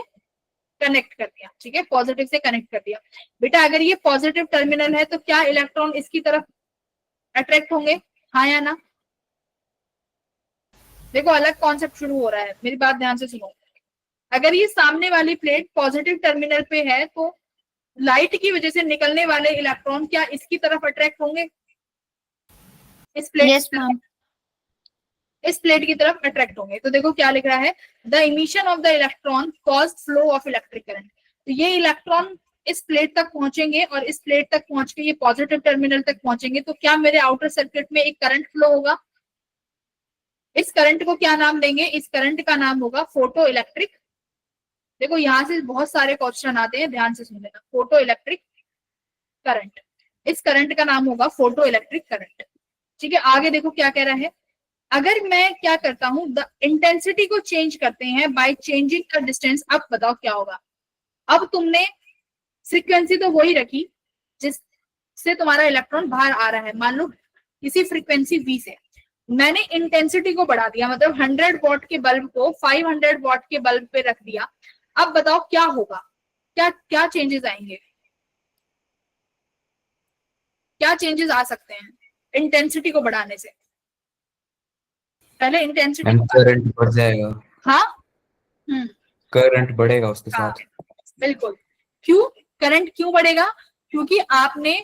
कनेक्ट कर दिया। ठीक है, पॉजिटिव से कनेक्ट कर दिया। बेटा अगर ये पॉजिटिव टर्मिनल है तो क्या इलेक्ट्रॉन इसकी तरफ अट्रैक्ट होंगे, हाँ या ना? देखो अलग कॉन्सेप्ट शुरू हो रहा है, मेरी बात ध्यान से सुनो। अगर ये सामने वाली प्लेट पॉजिटिव टर्मिनल पे है तो लाइट की वजह से निकलने वाले इलेक्ट्रॉन क्या इसकी तरफ अट्रैक्ट होंगे, इस प्लेट Yes, ma'am. इस प्लेट की तरफ अट्रैक्ट होंगे। तो देखो क्या लिख रहा है, the emission of the electron cause flow of electric current. तो ये इलेक्ट्रॉन इस प्लेट तक पहुंचेंगे और इस प्लेट तक पहुंच के ये पॉजिटिव टर्मिनल तक पहुंचेंगे तो क्या मेरे आउटर सर्किट में एक करंट फ्लो होगा। इस करंट को क्या नाम देंगे, इस करंट का नाम होगा फोटो इलेक्ट्रिक। देखो यहां से बहुत सारे क्वेश्चन आते हैं, ध्यान से सुन लेना। फोटो इलेक्ट्रिक करंट, इस करंट का नाम होगा फोटो इलेक्ट्रिक करंट। ठीक है, आगे देखो क्या कह रहा है, अगर मैं क्या करता हूं, द इंटेंसिटी को चेंज करते हैं बाय चेंजिंग द डिस्टेंस। अब बताओ क्या होगा। अब तुमने फ्रीक्वेंसी तो वही रखी जिससे तुम्हारा इलेक्ट्रॉन बाहर आ रहा है, मान लो किसी फ्रीक्वेंसी V से। मैंने इंटेंसिटी को बढ़ा दिया, मतलब 100 वॉट के बल्ब को 500 वॉट के बल्ब पे रख दिया। अब बताओ क्या होगा, क्या क्या चेंजेस आएंगे, क्या चेंजेस आ सकते हैं इंटेंसिटी को बढ़ाने से। पहले इंटेंसिटी करंट बढ़ जाएगा। हाँ करंट बढ़ेगा उसके हाँ, साथ। बिल्कुल। क्यों करंट क्यों बढ़ेगा, क्योंकि आपने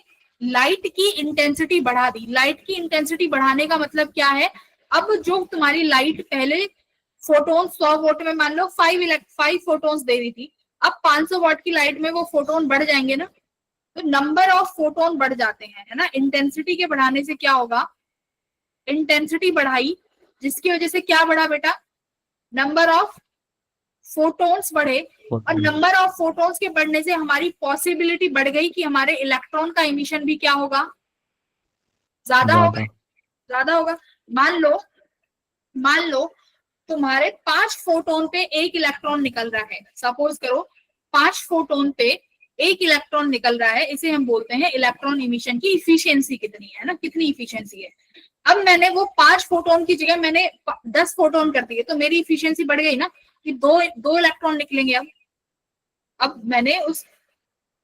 लाइट की इंटेंसिटी बढ़ा दी। लाइट की इंटेंसिटी बढ़ाने का मतलब क्या है, अब जो तुम्हारी लाइट पहले फोटोन 100 वॉट में मान लो 5 फोटोन्स दे रही थी, अब 500 वॉट की लाइट में वो फोटोन बढ़ जाएंगे ना, तो नंबर ऑफ फोटोन बढ़ जाते हैं, है ना। इंटेंसिटी के बढ़ाने से क्या होगा, इंटेंसिटी बढ़ाई जिसकी वजह से क्या बढ़ा बेटा, नंबर ऑफ फोटोन्स बढ़े, और नंबर ऑफ फोटोन्स के बढ़ने से हमारी पॉसिबिलिटी बढ़ गई कि हमारे इलेक्ट्रॉन का इमिशन भी क्या होगा, ज्यादा होगा, ज्यादा होगा। मान लो तुम्हारे 5 फोटोन पे एक इलेक्ट्रॉन निकल रहा है। सपोज करो 5 फोटोन पे एक इलेक्ट्रॉन निकल रहा है, इसे हम बोलते हैं इलेक्ट्रॉन इमिशन की इफिशियंसी कितनी है ना, कितनी इफिशियंसी है। अब मैंने वो 5 फोटोन की जगह मैंने 10 फोटोन कर दिए, तो मेरी इफिशियंसी बढ़ गई ना, कि दो इलेक्ट्रॉन निकलेंगे। अब मैंने उस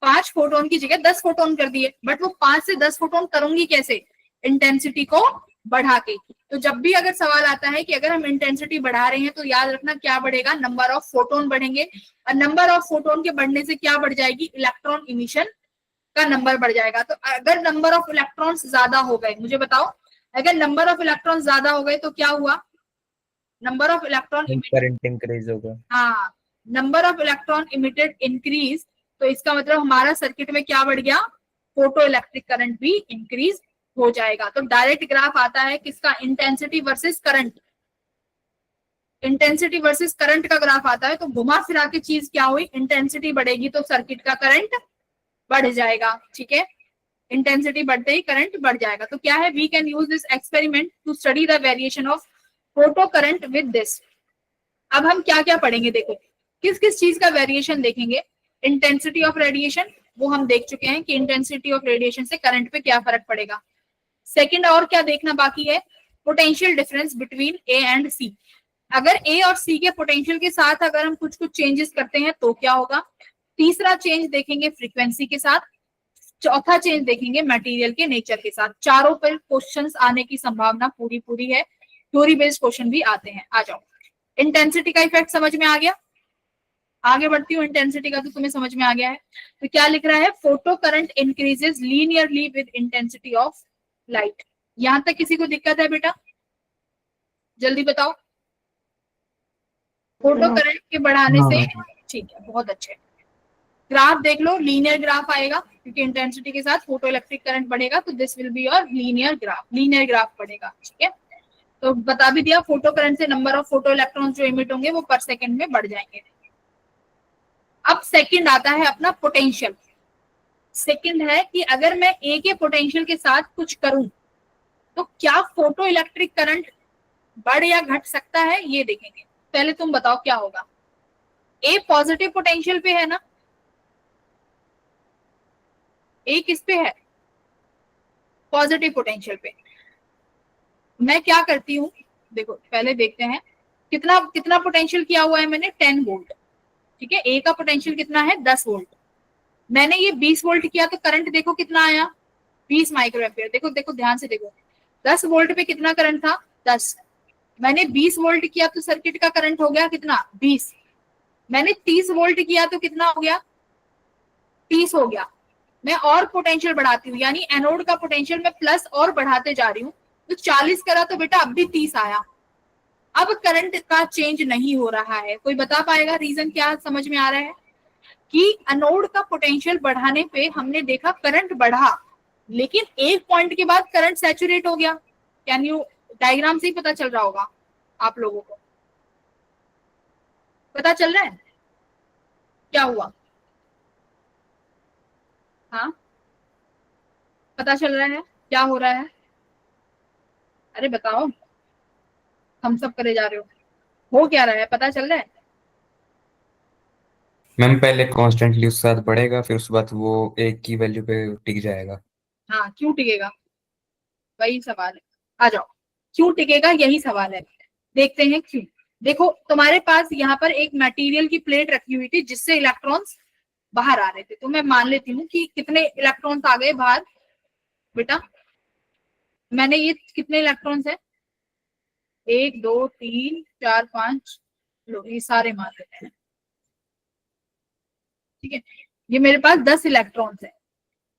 5 फोटोन की जगह 10 फोटोन कर दिए, बट वो 5 से 10 फोटोन करूंगी कैसे, इंटेंसिटी को बढ़ा के। तो जब भी अगर सवाल आता है कि अगर हम इंटेंसिटी बढ़ा रहे हैं तो याद रखना क्या बढ़ेगा, नंबर ऑफ फोटोन बढ़ेंगे, और नंबर ऑफ फोटोन के बढ़ने से क्या बढ़ जाएगी, इलेक्ट्रॉन इमिशन का नंबर बढ़ जाएगा। तो अगर नंबर ऑफ इलेक्ट्रॉन्स ज्यादा हो गए, मुझे बताओ, अगर नंबर ऑफ इलेक्ट्रॉन ज्यादा हो गए तो क्या हुआ, number of electron current increase होगा। हाँ, number of electron emitted increase, तो इसका मतलब हमारा सर्किट में क्या बढ़ गया, फोटो इलेक्ट्रिक करंट भी इंक्रीज हो जाएगा। तो डायरेक्ट ग्राफ आता है किसका, intensity versus current. Intensity versus current का ग्राफ आता है, तो घुमा फिरा के चीज क्या हुई, इंटेंसिटी बढ़ेगी तो सर्किट का करंट बढ़ जाएगा। ठीक है, इंटेंसिटी बढ़ते ही करंट बढ़ जाएगा। तो क्या है, we can use this experiment to study the variation of photo current with this. अब हम क्या क्या पढ़ेंगे, देखो किस किस चीज का वेरिएशन देखेंगे। इंटेंसिटी ऑफ रेडिएशन, वो हम देख चुके हैं कि इंटेंसिटी ऑफ रेडिएशन से करंट पे क्या फर्क पड़ेगा। सेकंड और क्या देखना बाकी है, potential difference between A and C. अगर ए और सी के पोटेंशियल के साथ अगर हम कुछ चेंजेस करते हैं तो क्या होगा। तीसरा चेंज देखेंगे फ्रीक्वेंसी के साथ। चौथा चेंज देखेंगे मटेरियल के नेचर के साथ। चारों पर क्वेश्चंस आने की संभावना पूरी पूरी है, थ्योरी बेस्ड क्वेश्चन भी आते हैं। आ जाओ, इंटेंसिटी का इफेक्ट समझ में आ गया। आगे बढ़ती हूँ, इंटेंसिटी का तो तुम्हें समझ में आ गया है। तो क्या लिख रहा है, photo current increases linearly with intensity of light. यहां तक किसी को दिक्कत है बेटा? जल्दी बताओ। फोटो हाँ। करंट के बढ़ाने हाँ। से, ठीक है, बहुत अच्छे। ग्राफ देख लो, लीनियर ग्राफ आएगा क्योंकि इंटेंसिटी के साथ फोटो इलेक्ट्रिक करंट बढ़ेगा, तो this will be your linear graph बढ़ेगा। ठीक है, तो बता भी दिया, फोटो करंट से नंबर ऑफ फोटो इलेक्ट्रॉन्स जो इमिट होंगे वो पर सेकंड में बढ़ जाएंगे। अब सेकंड आता है अपना पोटेंशियल। सेकंड है कि अगर मैं ए के पोटेंशियल के साथ कुछ करूं तो क्या फोटो इलेक्ट्रिक करंट बढ़ या घट सकता है, ये देखेंगे। पहले तुम बताओ क्या होगा। ए पॉजिटिव पोटेंशियल पे है ना, ए किस पे है, पॉजिटिव पोटेंशियल पे। मैं क्या करती हूँ, देखो पहले देखते हैं कितना कितना पोटेंशियल किया हुआ है मैंने, 10 वोल्ट। ठीक है, ए का पोटेंशियल कितना है, 10 वोल्ट। मैंने ये 20 वोल्ट किया तो करंट देखो कितना आया, 20 माइक्रो एम्पियर। देखो देखो ध्यान से देखो, 10 वोल्ट पे कितना करंट था, 10। मैंने 20 वोल्ट किया तो सर्किट का करंट हो गया कितना, 20। मैंने 30 वोल्ट किया तो कितना हो गया, 30 हो गया। मैं और पोटेंशियल बढ़ाती हूँ, यानी एनोड का पोटेंशियल मैं प्लस और बढ़ाते जा रही हूँ, तो 40 करा तो बेटा अब भी 30 आया। अब करंट का चेंज नहीं हो रहा है। कोई बता पाएगा रीजन क्या? समझ में आ रहा है कि एनोड का पोटेंशियल बढ़ाने पे हमने देखा करंट बढ़ा, लेकिन एक पॉइंट के बाद करंट सैचुरेट हो गया। कैन यू, डायग्राम से ही पता चल रहा होगा आप लोगों को, पता चल रहा है क्या हुआ? हाँ, पता चल रहा है क्या हो रहा है? अरे बताओ, हम सब करे जा रहे हो क्या रहा है, पता चल रहा है? मैम पहले कॉन्स्टेंटली उसके साथ बढ़ेगा, फिर उसके बाद वो एक की वैल्यू पे टिक जाएगा। हाँ, क्यों टिकेगा, वही सवाल है। आ जाओ, क्यों टिकेगा, यही सवाल है। देखते हैं क्यों। देखो तुम्हारे पास यहाँ पर एक मटेरियल की प्लेट रखी हुई थी जिससे इलेक्ट्रॉन्स बाहर आ रहे थे, तो मैं मान लेती हूँ कि कितने इलेक्ट्रॉन्स आ गए बाहर बेटा। मैंने ये कितने इलेक्ट्रॉन्स है, 1 2 3 4 5, लो ये सारे मान लेते हैं। ठीक है, ये मेरे पास 10 इलेक्ट्रॉन्स है।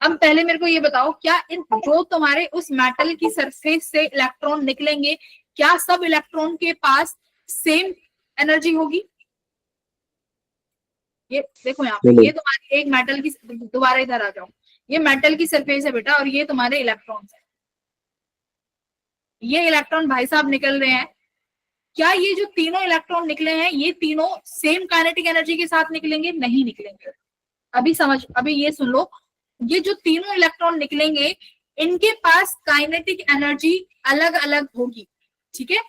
अब पहले मेरे को ये बताओ, क्या इन जो तुम्हारे उस मेटल की सरफेस से इलेक्ट्रॉन निकलेंगे, क्या सब इलेक्ट्रॉन के पास सेम एनर्जी होगी? ये देखो यहाँ पे, ये तुम्हारी एक मेटल की, दोबारा इधर आ जाओ, ये मेटल की सरफेस है बेटा और ये तुम्हारे इलेक्ट्रॉन्स है। ये इलेक्ट्रॉन भाई साहब निकल रहे हैं, क्या ये जो तीनों इलेक्ट्रॉन निकले हैं ये तीनों सेम काइनेटिक एनर्जी के साथ निकलेंगे? नहीं निकलेंगे। अभी ये सुन लो, ये जो तीनों इलेक्ट्रॉन निकलेंगे इनके पास काइनेटिक एनर्जी अलग अलग होगी। ठीक है,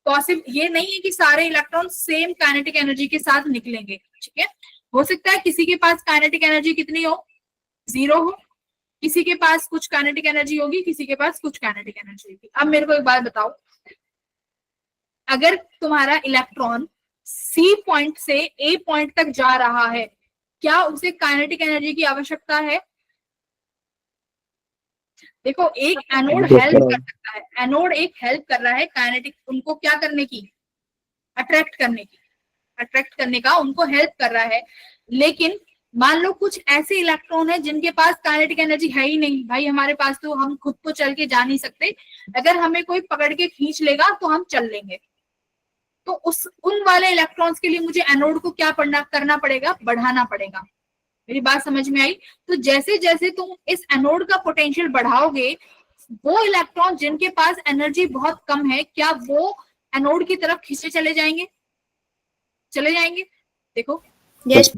पॉसिबल ये नहीं है कि सारे इलेक्ट्रॉन सेम काइनेटिक एनर्जी के साथ निकलेंगे। ठीक है, हो सकता है किसी के पास काइनेटिक एनर्जी कितनी हो, 0 हो, किसी के पास कुछ काइनेटिक एनर्जी होगी, किसी के पास कुछ काइनेटिक एनर्जी होगी। अब मेरे को एक बात बताओ, अगर तुम्हारा इलेक्ट्रॉन सी पॉइंट से ए पॉइंट तक जा रहा है, क्या उसे काइनेटिक एनर्जी की आवश्यकता है? देखो, एक एनोड हेल्प कर सकता है, एनोड एक हेल्प कर रहा है काइनेटिक, उनको क्या करने की, अट्रैक्ट करने का उनको हेल्प कर रहा है। लेकिन मान लो कुछ ऐसे इलेक्ट्रॉन है जिनके पास काइनेटिक एनर्जी है ही नहीं, भाई हमारे पास तो हम खुद तो चल के जा नहीं सकते, अगर हमें कोई पकड़ के खींच लेगा तो हम चल लेंगे। तो उन वाले इलेक्ट्रॉन्स के लिए मुझे एनोड को क्या करना पड़ेगा, बढ़ाना पड़ेगा। मेरी बात समझ में आई? तो जैसे जैसे तुम इस एनोड का पोटेंशियल बढ़ाओगे, वो इलेक्ट्रॉन जिनके पास एनर्जी बहुत कम है, क्या वो एनोड की तरफ खींचे चले जाएंगे? देखो, यस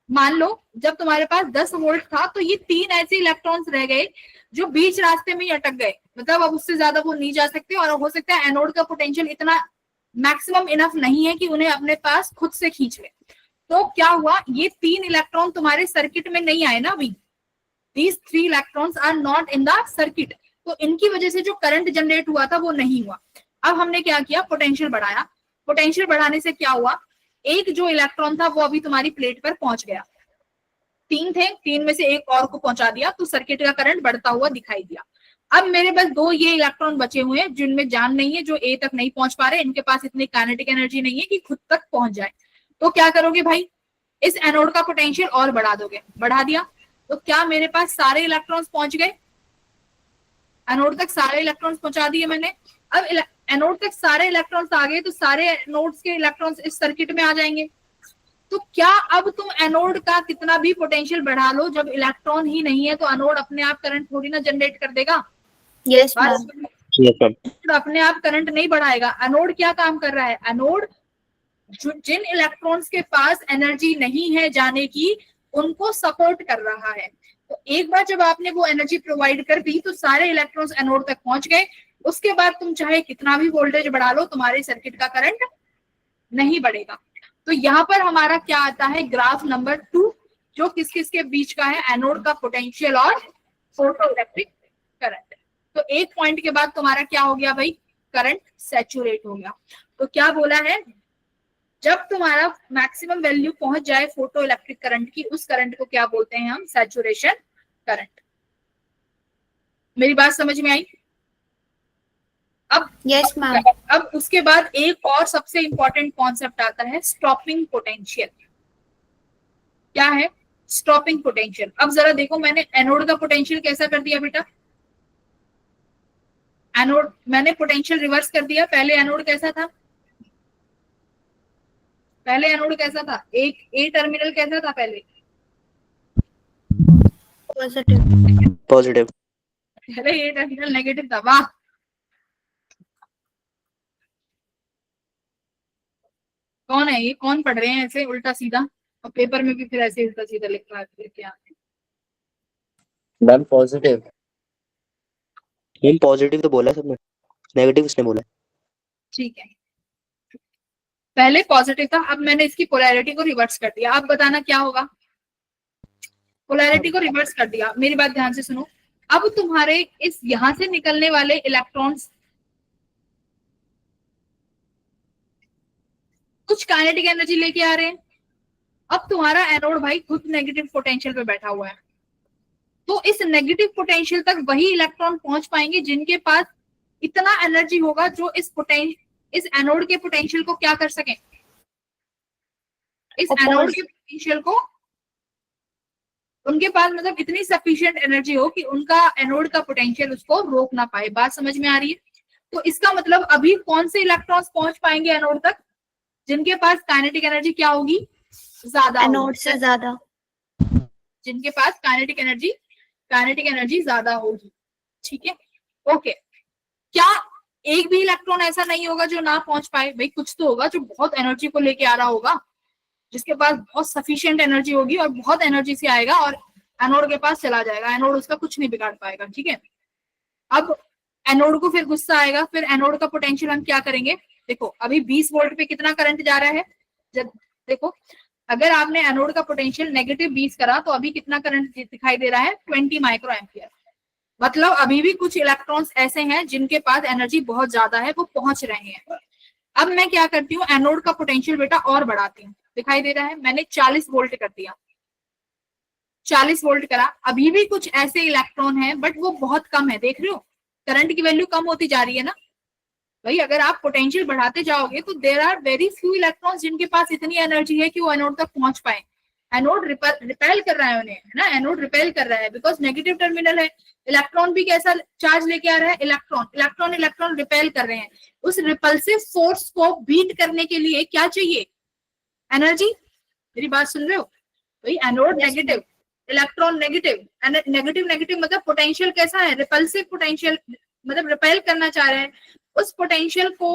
मान लो जब तुम्हारे पास 10 वोल्ट था तो ये 3 ऐसे इलेक्ट्रॉन्स रह गए जो बीच रास्ते में ही अटक गए, मतलब अब उससे ज्यादा वो नहीं जा सकते, और हो सकता है एनोड का पोटेंशियल इतना मैक्सिमम इनफ नहीं है कि उन्हें अपने पास खुद से खींच ले। तो क्या हुआ, ये 3 इलेक्ट्रॉन तुम्हारे सर्किट में नहीं आए ना अभी, these 3 electrons are not in the circuit, तो इनकी वजह से जो करंट जनरेट हुआ था वो नहीं हुआ। अब हमने क्या किया, पोटेंशियल बढ़ाया। पोटेंशियल बढ़ाने से क्या हुआ, एक जो इलेक्ट्रॉन था वो अभी तुम्हारी प्लेट पर पहुंच गया। तीन थे, तीन में से एक और को पहुंचा दिया तो सर्किट का करंट बढ़ता हुआ दिखाई दिया। अब मेरे पास दो ये इलेक्ट्रॉन बचे हुए हैं जिनमें जान नहीं है, जो ए तक नहीं पहुंच पा रहे, इनके पास इतनी काइनेटिक एनर्जी नहीं है कि खुद तक पहुंच जाए। तो क्या करोगे भाई, इस एनोड का पोटेंशियल और बढ़ा दोगे। बढ़ा दिया तो क्या मेरे पास सारे इलेक्ट्रॉन्स पहुंच गए, एनोड तक सारे इलेक्ट्रॉन्स पहुंचा दिए मैंने। अब एनोड तक सारे इलेक्ट्रॉन्स आ गए तो सारे एनोड्स के इलेक्ट्रॉन्स इस सर्किट में आ जाएंगे। तो क्या अब तुम एनोड का कितना भी पोटेंशियल बढ़ा लो, जब इलेक्ट्रॉन ही नहीं है तो एनोड अपने आप करंट थोड़ी ना जनरेट कर देगा। Yes ma'am. एनोड अपने आप करंट नहीं बढ़ाएगा। एनोड क्या काम कर रहा है, एनोड जिन इलेक्ट्रॉन्स के पास एनर्जी नहीं है जाने की, उनको सपोर्ट कर रहा है। तो एक बार जब आपने वो एनर्जी प्रोवाइड कर दी तो सारे इलेक्ट्रॉन्स एनोड तक पहुंच गए। उसके बाद तुम चाहे कितना भी वोल्टेज बढ़ा लो, तुम्हारे सर्किट का करंट नहीं बढ़ेगा। तो यहाँ पर हमारा क्या आता है, ग्राफ नंबर 2, जो किस किस के बीच का है, एनोड का पोटेंशियल और फोटो इलेक्ट्रिक करंट। तो एक पॉइंट के बाद तुम्हारा क्या हो गया भाई, करंट सैचुरेट हो गया। तो क्या बोला है, जब तुम्हारा मैक्सिमम वैल्यू पहुंच जाए फोटो इलेक्ट्रिक करंट की, उस करंट को क्या बोलते हैं हम, सैचुरेशन करंट। मेरी बात समझ में आई। अब यस मैम। अब उसके बाद एक और सबसे इंपॉर्टेंट कॉन्सेप्ट आता है, स्टॉपिंग पोटेंशियल। क्या है स्टॉपिंग पोटेंशियल? अब जरा देखो, मैंने एनोड का पोटेंशियल कैसा कर दिया बेटा, एनोड मैंने पोटेंशियल रिवर्स कर दिया। पहले एनोड कैसा था, पहले एनोड कैसा था, एक ए टर्मिनल कैसा था पहले, पॉजिटिव। पहले ए टर्मिनल नेगेटिव था। वाह, कौन है ये, कौन पढ़ रहे हैं ऐसे उल्टा सीधा, और पेपर में भी फिर ऐसे उल्टा सीधा लिख रहा है क्या? Ma'am positive. मैम पॉजिटिव तो बोला सबने, नेगेटिव उसने बोला। ठीक है, पहले पॉजिटिव था, अब मैंने इसकी पोलैरिटी को रिवर्स कर दिया। अब बताना क्या होगा, पोलैरिटी को रिवर्स कर दिया। मेरी बात ध्यान से सुनो, अब तुम्हारे इस यहां से निकलने वाले इलेक्ट्रॉन्स कुछ काइनेटिक एनर्जी लेके आ रहे हैं। अब तुम्हारा एनोड भाई खुद नेगेटिव पोटेंशियल पे बैठा हुआ है, तो इस नेगेटिव पोटेंशियल तक वही इलेक्ट्रॉन पहुंच पाएंगे जिनके पास इतना एनर्जी होगा जो इस एनोड के पोटेंशियल को क्या कर सके, इस एनोड के पोटेंशियल को, उनके पास मतलब इतनी सफिशिएंट एनर्जी हो कि उनका एनोड का पोटेंशियल उसको रोक ना पाए। बात समझ में आ रही है? तो इसका मतलब अभी कौन से इलेक्ट्रॉन्स पहुंच पाएंगे एनोड तक, जिनके पास काइनेटिक एनर्जी क्या होगी, ज्यादा, एनोड से ज्यादा, जिनके पास काइनेटिक एनर्जी ज्यादा होगी। ठीक है, ओके। क्या एक भी इलेक्ट्रॉन ऐसा नहीं होगा जो ना पहुंच पाए? भाई कुछ तो होगा जो बहुत एनर्जी को लेके आ रहा होगा, जिसके पास बहुत सफिशिएंट एनर्जी होगी और बहुत एनर्जी से आएगा और एनोड के पास चला जाएगा, एनोड उसका कुछ नहीं बिगाड़ पाएगा। ठीक है, अब एनोड को फिर गुस्सा आएगा, फिर एनोड का पोटेंशियल हम क्या करेंगे, देखो अभी 20 वोल्ट पे कितना करंट जा रहा है, जब देखो अगर आपने एनोड का पोटेंशियल नेगेटिव 20 करा तो अभी कितना करंट दिखाई दे रहा है, 20 माइक्रो एम्पियर। मतलब अभी भी कुछ इलेक्ट्रॉन्स ऐसे हैं जिनके पास एनर्जी बहुत ज्यादा है, वो पहुंच रहे हैं। अब मैं क्या करती हूँ, एनोड का पोटेंशियल बेटा और बढ़ाती हूँ। दिखाई दे रहा है, मैंने 40 वोल्ट कर दिया, 40 वोल्ट करा। अभी भी कुछ ऐसे इलेक्ट्रॉन हैं बट वो बहुत कम है, देख रहे हो करंट की वैल्यू कम होती जा रही है ना भाई। अगर आप पोटेंशियल बढ़ाते जाओगे तो there are very few electrons जिनके पास इतनी एनर्जी है कि वो एनोड तक पहुंच पाए। एनोड रिपेल कर रहा है उन्हें, है ना, एनोड रिपेल कर रहा है बिकॉज नेगेटिव टर्मिनल है। इलेक्ट्रॉन भी कैसा चार्ज लेके आ रहा है, इलेक्ट्रॉन रिपेल कर रहे हैं। उस रिपल्सिव फोर्स को बीट करने के लिए क्या चाहिए, एनर्जी। मेरी बात सुन रहे हो भाई, एनोड नेगेटिव, इलेक्ट्रॉन नेगेटिव मतलब पोटेंशियल कैसा है, रिपल्सिव पोटेंशियल, मतलब रिपेल करना चाह रहे हैं। उस पोटेंशियल को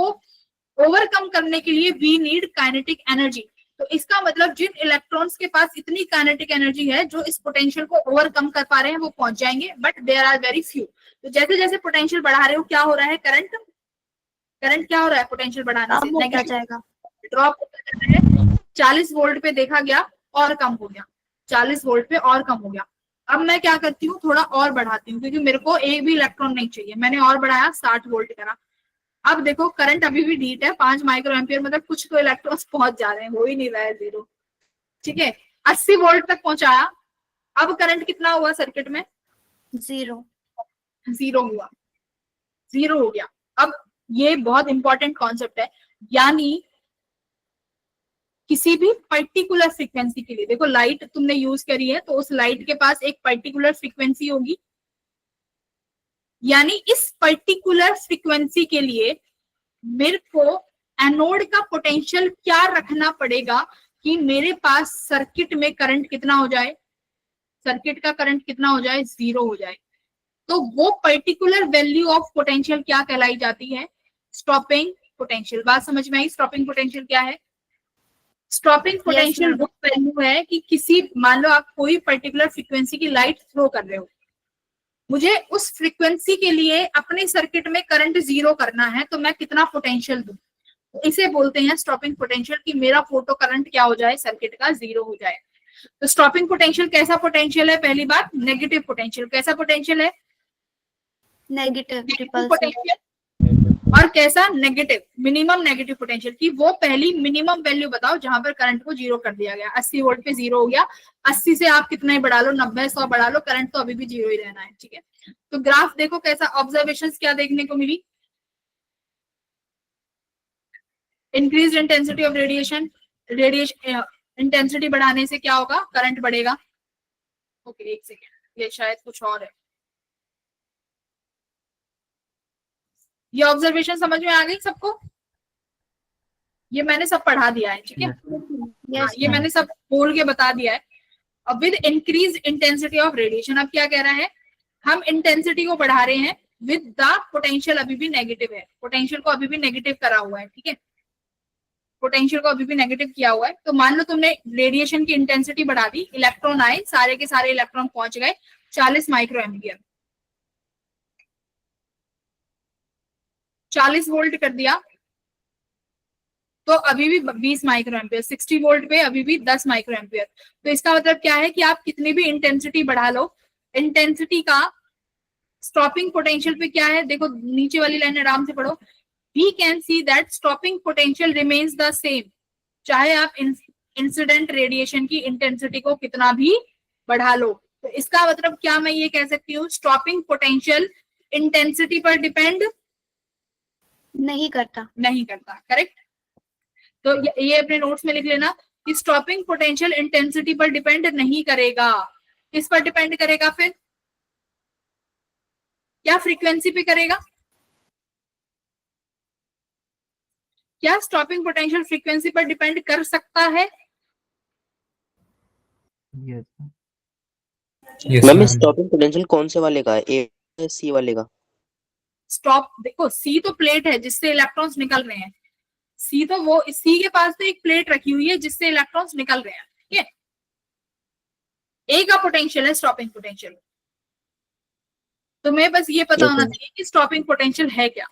ओवरकम करने के लिए वी नीड काइनेटिक एनर्जी। तो इसका मतलब जिन इलेक्ट्रॉन्स के पास इतनी काइनेटिक एनर्जी है जो इस पोटेंशियल को ओवरकम कर पा रहे हैं वो पहुंच जाएंगे, but there are very few. तो जैसे जैसे पोटेंशियल बढ़ा रहे हो क्या हो रहा है, करंट क्या हो रहा है पोटेंशियल बढ़ाने से, नेगेटिव जाएगा, ड्रॉप होता जा रहा है। 40 वोल्ट पे देखा गया और कम हो गया, 40 वोल्ट पे और कम हो गया। अब मैं क्या करती हूँ, थोड़ा और बढ़ाती हूँ क्योंकि मेरे को एक भी इलेक्ट्रॉन नहीं चाहिए। मैंने और बढ़ाया, 60 वोल्ट करा। अब देखो करंट अभी भी ढीट है, 5 माइक्रो एम्पियर, मतलब कुछ तो इलेक्ट्रॉन्स पहुंच जा रहे हैं, हो ही नहीं रहा है जीरो। ठीक है, 80 वोल्ट तक पहुंचाया, अब करंट कितना हुआ सर्किट में? 0 0 हुआ, 0 हो गया। अब ये बहुत इंपॉर्टेंट कॉन्सेप्ट है, यानी किसी भी पर्टिकुलर फ्रीक्वेंसी के लिए, देखो लाइट तुमने यूज करी है तो उस लाइट के पास एक पर्टिकुलर फ्रीक्वेंसी होगी, यानी इस पर्टिकुलर फ्रीक्वेंसी के लिए मेरे को एनोड का पोटेंशियल क्या रखना पड़ेगा कि मेरे पास सर्किट में करंट कितना हो जाए, सर्किट का करंट कितना हो जाए, 0 हो जाए। तो वो पर्टिकुलर वैल्यू ऑफ पोटेंशियल क्या कहलाई जाती है? Stopping potential. बात समझ में आई? स्टॉपिंग पोटेंशियल क्या है? Stopping potential ma'am. वो वैल्यू है कि किसी, मान लो आप कोई पर्टिकुलर फ्रीक्वेंसी की लाइट थ्रो कर रहे हो, मुझे उस फ्रीक्वेंसी के लिए अपने सर्किट में करंट 0 करना है, तो मैं कितना पोटेंशियल दूं? इसे बोलते हैं स्टॉपिंग पोटेंशियल, कि मेरा फोटो करंट क्या हो जाए, सर्किट का 0 हो जाए। तो स्टॉपिंग पोटेंशियल कैसा पोटेंशियल है? पहली बात नेगेटिव पोटेंशियल। कैसा पोटेंशियल है? Negative repulsive potential. और कैसा? नेगेटिव, मिनिमम नेगेटिव पोटेंशियल, की वो पहली मिनिमम वैल्यू बताओ जहां पर करंट को 0 कर दिया गया। 80 वोल्ट पे 0 हो गया, 80 से आप कितना ही बढ़ा लो, 90 100 बढ़ा लो, करंट तो अभी भी 0 ही रहना है। ठीक है, तो ग्राफ देखो कैसा, ऑब्जर्वेशंस क्या देखने को मिली? Increase intensity of radiation, radiation intensity बढ़ाने से क्या होगा? करंट बढ़ेगा। ओके एक सेकेंड, ये शायद कुछ और है। ये ऑब्जर्वेशन समझ में आ गई सबको? ये मैंने सब पढ़ा दिया है, ठीक है। हाँ, ये मैंने सब बोल के बता दिया है। अब with increase intensity of radiation, अब क्या कह रहा है? हम इंटेंसिटी को बढ़ा रहे हैं विद द पोटेंशियल अभी भी नेगेटिव है, पोटेंशियल को अभी भी नेगेटिव करा हुआ है। ठीक है, पोटेंशियल को अभी भी नेगेटिव किया हुआ है। तो मान लो तुमने रेडिएशन की इंटेंसिटी बढ़ा दी, इलेक्ट्रॉन आए, सारे के सारे इलेक्ट्रॉन पहुंच गए 40 माइक्रो एम्पियर, 40 वोल्ट कर दिया तो अभी भी 20 माइक्रो एम्पियर, 60 वोल्ट पे अभी भी 10 माइक्रो एम्पियर। तो इसका मतलब क्या है कि आप कितनी भी इंटेंसिटी बढ़ा लो, इंटेंसिटी का स्टॉपिंग पोटेंशियल पे क्या है? देखो नीचे वाली लाइन आराम से पढ़ो। We can see that stopping potential remains the same, चाहे आप इंसिडेंट रेडिएशन की इंटेंसिटी को कितना भी बढ़ा लो। तो इसका मतलब क्या मैं ये कह सकती हूँ, स्टॉपिंग पोटेंशियल इंटेंसिटी पर डिपेंड नहीं करता। नहीं करता। करेक्ट। तो ये अपने नोट्स में लिख लेना कि स्टॉपिंग पोटेंशियल इंटेंसिटी पर डिपेंड नहीं करेगा। किस पर डिपेंड करेगा फिर? क्या फ्रीक्वेंसी पे करेगा? क्या स्टॉपिंग पोटेंशियल फ्रीक्वेंसी पर डिपेंड कर सकता है? Yes ma'am ma'am. Stopping potential कौन से वाले का है, ए या सी वाले का? स्टॉप, देखो सी तो प्लेट है जिससे इलेक्ट्रॉन्स निकल रहे हैं, सी तो वो, सी के पास तो एक प्लेट रखी हुई है जिससे इलेक्ट्रॉन्स निकल रहे हैं। ठीक है, ए का पोटेंशियल है स्टॉपिंग पोटेंशियल। तुम्हें बस ये पता होना चाहिए कि स्टॉपिंग पोटेंशियल है क्या।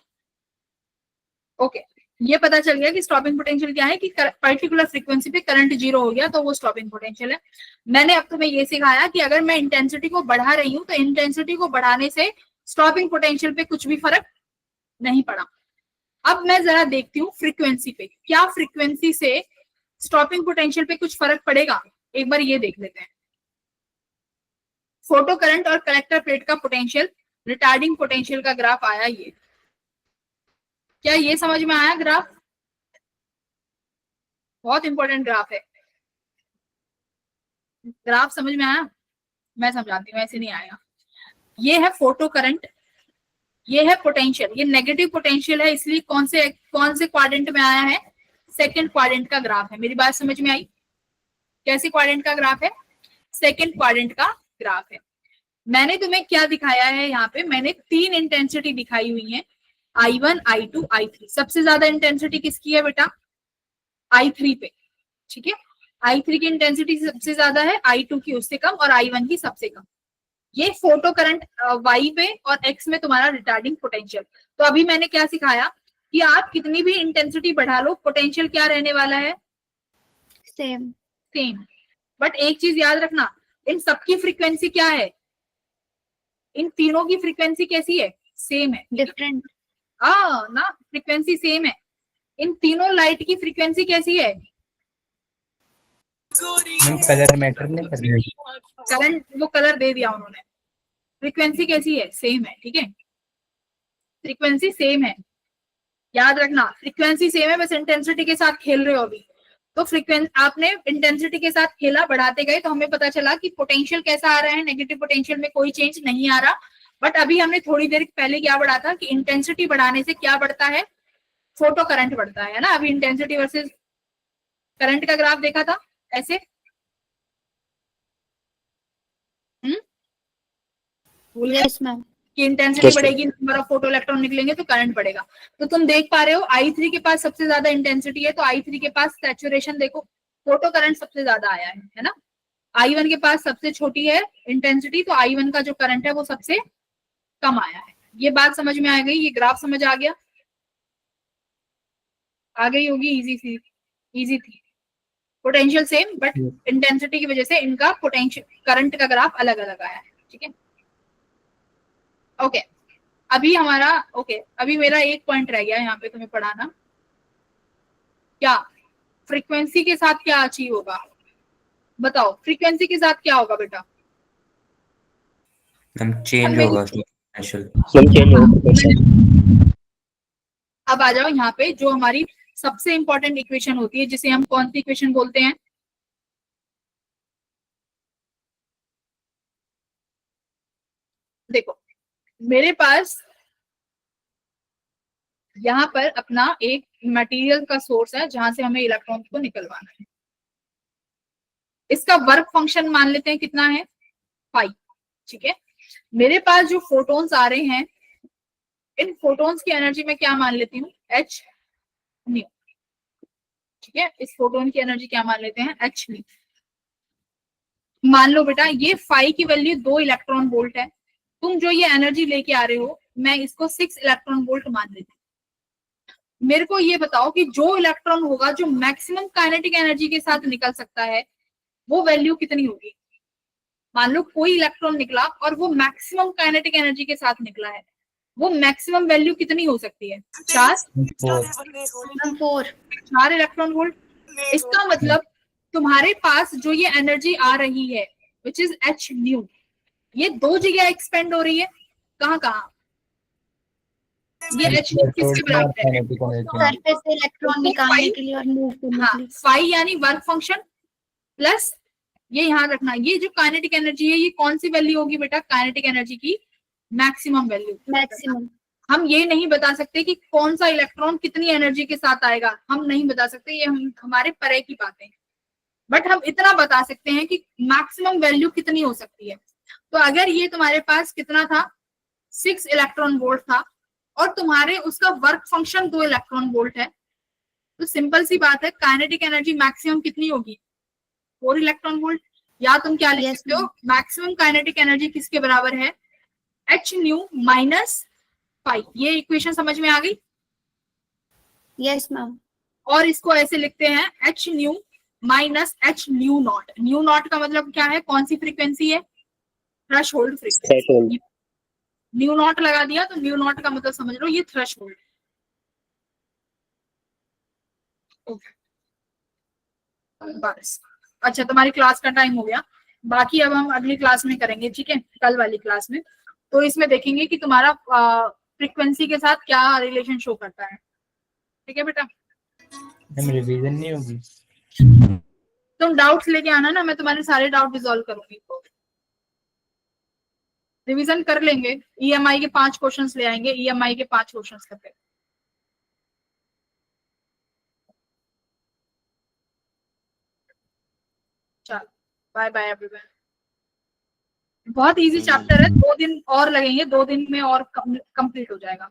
ओके, ये पता चल गया कि स्टॉपिंग पोटेंशियल क्या है, कि पर्टिकुलर फ्रीक्वेंसी पे करंट 0 हो गया तो वो स्टॉपिंग पोटेंशियल है। मैंने अब तुम्हें ये सिखाया कि अगर मैं इंटेंसिटी को बढ़ा रही हूँ तो इंटेंसिटी को बढ़ाने से स्टॉपिंग पोटेंशियल पे कुछ भी फर्क नहीं पड़ा। अब मैं जरा देखती हूँ फ्रीक्वेंसी पे, क्या फ्रीक्वेंसी से स्टॉपिंग पोटेंशियल पे कुछ फर्क पड़ेगा, एक बार ये देख लेते हैं। फोटो करंट और कलेक्टर प्लेट का पोटेंशियल, रिटार्डिंग पोटेंशियल का ग्राफ आया ये। क्या ये समझ में आया ग्राफ? बहुत इंपॉर्टेंट ग्राफ है। ग्राफ समझ में आया? मैं समझाती हूँ, ऐसे नहीं आएगा। ये है फोटो करंट, ये है पोटेंशियल, ये नेगेटिव पोटेंशियल है, इसलिए कौन से क्वाड्रेंट में आया है? सेकंड क्वाड्रेंट का ग्राफ है। मेरी बात समझ में आई? कैसे क्वाड्रेंट का ग्राफ है? सेकंड क्वाड्रेंट का ग्राफ है। मैंने तुम्हें क्या दिखाया है यहाँ पे? मैंने 3 इंटेंसिटी दिखाई हुई है, I1, I2, I3। सबसे ज्यादा इंटेंसिटी किसकी है बेटा? I3 पे। ठीक है, I3 की इंटेंसिटी सबसे ज्यादा है, I2 की उससे कम और I1 की सबसे कम। ये फोटो करंट Y पे और X में तुम्हारा रिटार्डिंग पोटेंशियल। तो अभी मैंने क्या सिखाया कि आप कितनी भी इंटेंसिटी बढ़ा लो, पोटेंशियल क्या रहने वाला है? सेम। सेम। बट एक चीज याद रखना, इन सबकी फ्रीक्वेंसी क्या है? इन तीनों की फ्रीक्वेंसी कैसी है? सेम है। डिफरेंट। ना, फ्रीक्वेंसी सेम है। इन तीनों लाइट की फ्रीक्वेंसी कैसी है? मैम कलर मैटर नहीं कर रही। करंट वो कलर दे दिया उन्होंने। फ्रीक्वेंसी कैसी है, सेम है, ठीक है, फ्रीक्वेंसी सेम है, याद रखना फ्रीक्वेंसी सेम है, बस इंटेंसिटी के साथ खेल रहे हो अभी। तो फ्रीक्वेंसी आपने इंटेंसिटी के साथ खेला, बढ़ाते गए, तो हमें पता चला कि पोटेंशियल कैसा आ रहा है, नेगेटिव पोटेंशियल में कोई चेंज नहीं आ रहा। बट अभी हमने थोड़ी देर पहले क्या बढ़ा था कि इंटेंसिटी बढ़ाने से क्या बढ़ता है, फोटो करंट बढ़ता है ना। अभी इंटेंसिटी वर्सेस करंट का ग्राफ देखा था ऐसे, भूल गए यस मैम। कि इंटेंसिटी Yes, ma'am. बढ़ेगी, नंबर ऑफ फोटो इलेक्ट्रॉन निकलेंगे तो करंट बढ़ेगा। तो तुम देख पा रहे हो I3 के पास सबसे ज्यादा इंटेंसिटी है, तो I3 के पास सैचुरेशन देखो, फोटो करंट सबसे ज्यादा आया है ना। I1 के पास सबसे छोटी है इंटेंसिटी, तो I1 का जो करंट है वो सबसे कम आया है। ये बात समझ में आ गई, ये ग्राफ समझ आ गया, आ गई होगी, इजी थी। पोटेंशियल सेम बट इंटेंसिटी की वजह से इनका पोटेंशियल करंट का ग्राफ अलग अलग आया है, ठीक है। ओके अभी हमारा अभी मेरा एक पॉइंट रह गया यहाँ पे तुम्हें पढ़ाना, क्या फ्रीक्वेंसी के साथ क्या अचीव होगा, बताओ फ्रीक्वेंसी के साथ क्या होगा बेटा। मैम चेंज मेरी- होगा पोटेंशियल। मैम चेंज होगा। अब आ जाओ यहाँ पे, जो हमारी सबसे इंपॉर्टेंट इक्वेशन होती है, जिसे हम कौन सी इक्वेशन बोलते हैं, देखो मेरे पास यहाँ पर अपना एक मटेरियल का सोर्स है जहां से हमें इलेक्ट्रॉन को निकलवाना है। इसका वर्क फंक्शन मान लेते हैं कितना है, पाई, ठीक है। मेरे पास जो फोटॉन्स आ रहे हैं, इन फोटॉन्स की एनर्जी में क्या मान लेती हूँ, एच न्यू, ठीक है। इस फोटोन की एनर्जी क्या मान लेते हैं, एच न्यू। मान लो बेटा ये फाई की वैल्यू 2 इलेक्ट्रॉन वोल्ट है, तुम जो ये एनर्जी लेके आ रहे हो मैं इसको 6 इलेक्ट्रॉन वोल्ट मान लेती हूँ। मेरे को ये बताओ कि जो इलेक्ट्रॉन होगा जो मैक्सिमम काइनेटिक एनर्जी के साथ निकल सकता है, वो वैल्यू कितनी होगी। मान लो कोई इलेक्ट्रॉन निकला और वो मैक्सिमम काइनेटिक एनर्जी के साथ निकला है, वो मैक्सिमम वैल्यू कितनी हो सकती है, 4 4 इलेक्ट्रॉन वोल्ट। इसका मतलब तुम्हारे पास जो ये एनर्जी आ रही है विच इज एच न्यू, ये 2 जगह एक्सपेंड हो रही है, कहाँ कहाँ, ये एच न्यू किसके बराबर है, सरफेस से इलेक्ट्रॉन निकालने के लिए और मूव करने हाँ के लिए। फाई यानी वर्क फंक्शन प्लस ये यहाँ रखना, ये जो काइनेटिक एनर्जी है ये कौन सी वैल्यू होगी बेटा, काइनेटिक एनर्जी की मैक्सिमम वैल्यू। मैक्सिमम हम ये नहीं बता सकते कि कौन सा इलेक्ट्रॉन कितनी एनर्जी के साथ आएगा, हम नहीं बता सकते, ये हमारे परे की बातें हैं। बट हम इतना बता सकते हैं कि मैक्सिमम वैल्यू कितनी हो सकती है। तो अगर ये तुम्हारे पास कितना था, 6 इलेक्ट्रॉन वोल्ट था, और तुम्हारे उसका वर्क फंक्शन 2 इलेक्ट्रॉन वोल्ट है, तो सिंपल सी बात है काइनेटिक एनर्जी मैक्सिमम कितनी होगी, 4 इलेक्ट्रॉन वोल्ट। या तुम क्या लिख Yes, सकते हो, मैक्सिमम काइनेटिक एनर्जी किसके बराबर है, एच न्यू माइनस पाई। ये इक्वेशन समझ में आ गई। Yes ma'am. और इसको ऐसे लिखते हैं H new minus H new not. New not का मतलब क्या है, कौन सी फ्रीक्वेंसी है, threshold frequency. Threshold. New not लगा दिया तो न्यू नॉट का मतलब समझ लो ये थ्रेशोल्ड। बस अच्छा तुम्हारी क्लास का टाइम हो गया, बाकी अब हम अगली क्लास में करेंगे, ठीक है, कल वाली क्लास में। तो इसमें देखेंगे कि तुम्हारा फ्रीक्वेंसी के साथ क्या रिलेशन शो करता है, ठीक है बेटा। रिवीजन नहीं होगी, तुम डाउट्स लेके आना ना, मैं तुम्हारे सारे डाउट रिजॉल्व करूंगी। रिवीजन कर लेंगे, ईएमआई के 5 क्वेश्चंस ले आएंगे, ईएमआई के 5 क्वेश्चंस करके। चलो बाय बाय एवरीवन। बहुत इजी चैप्टर है, 2 दिन और लगेंगे, 2 दिन में और कंप्लीट हो जाएगा।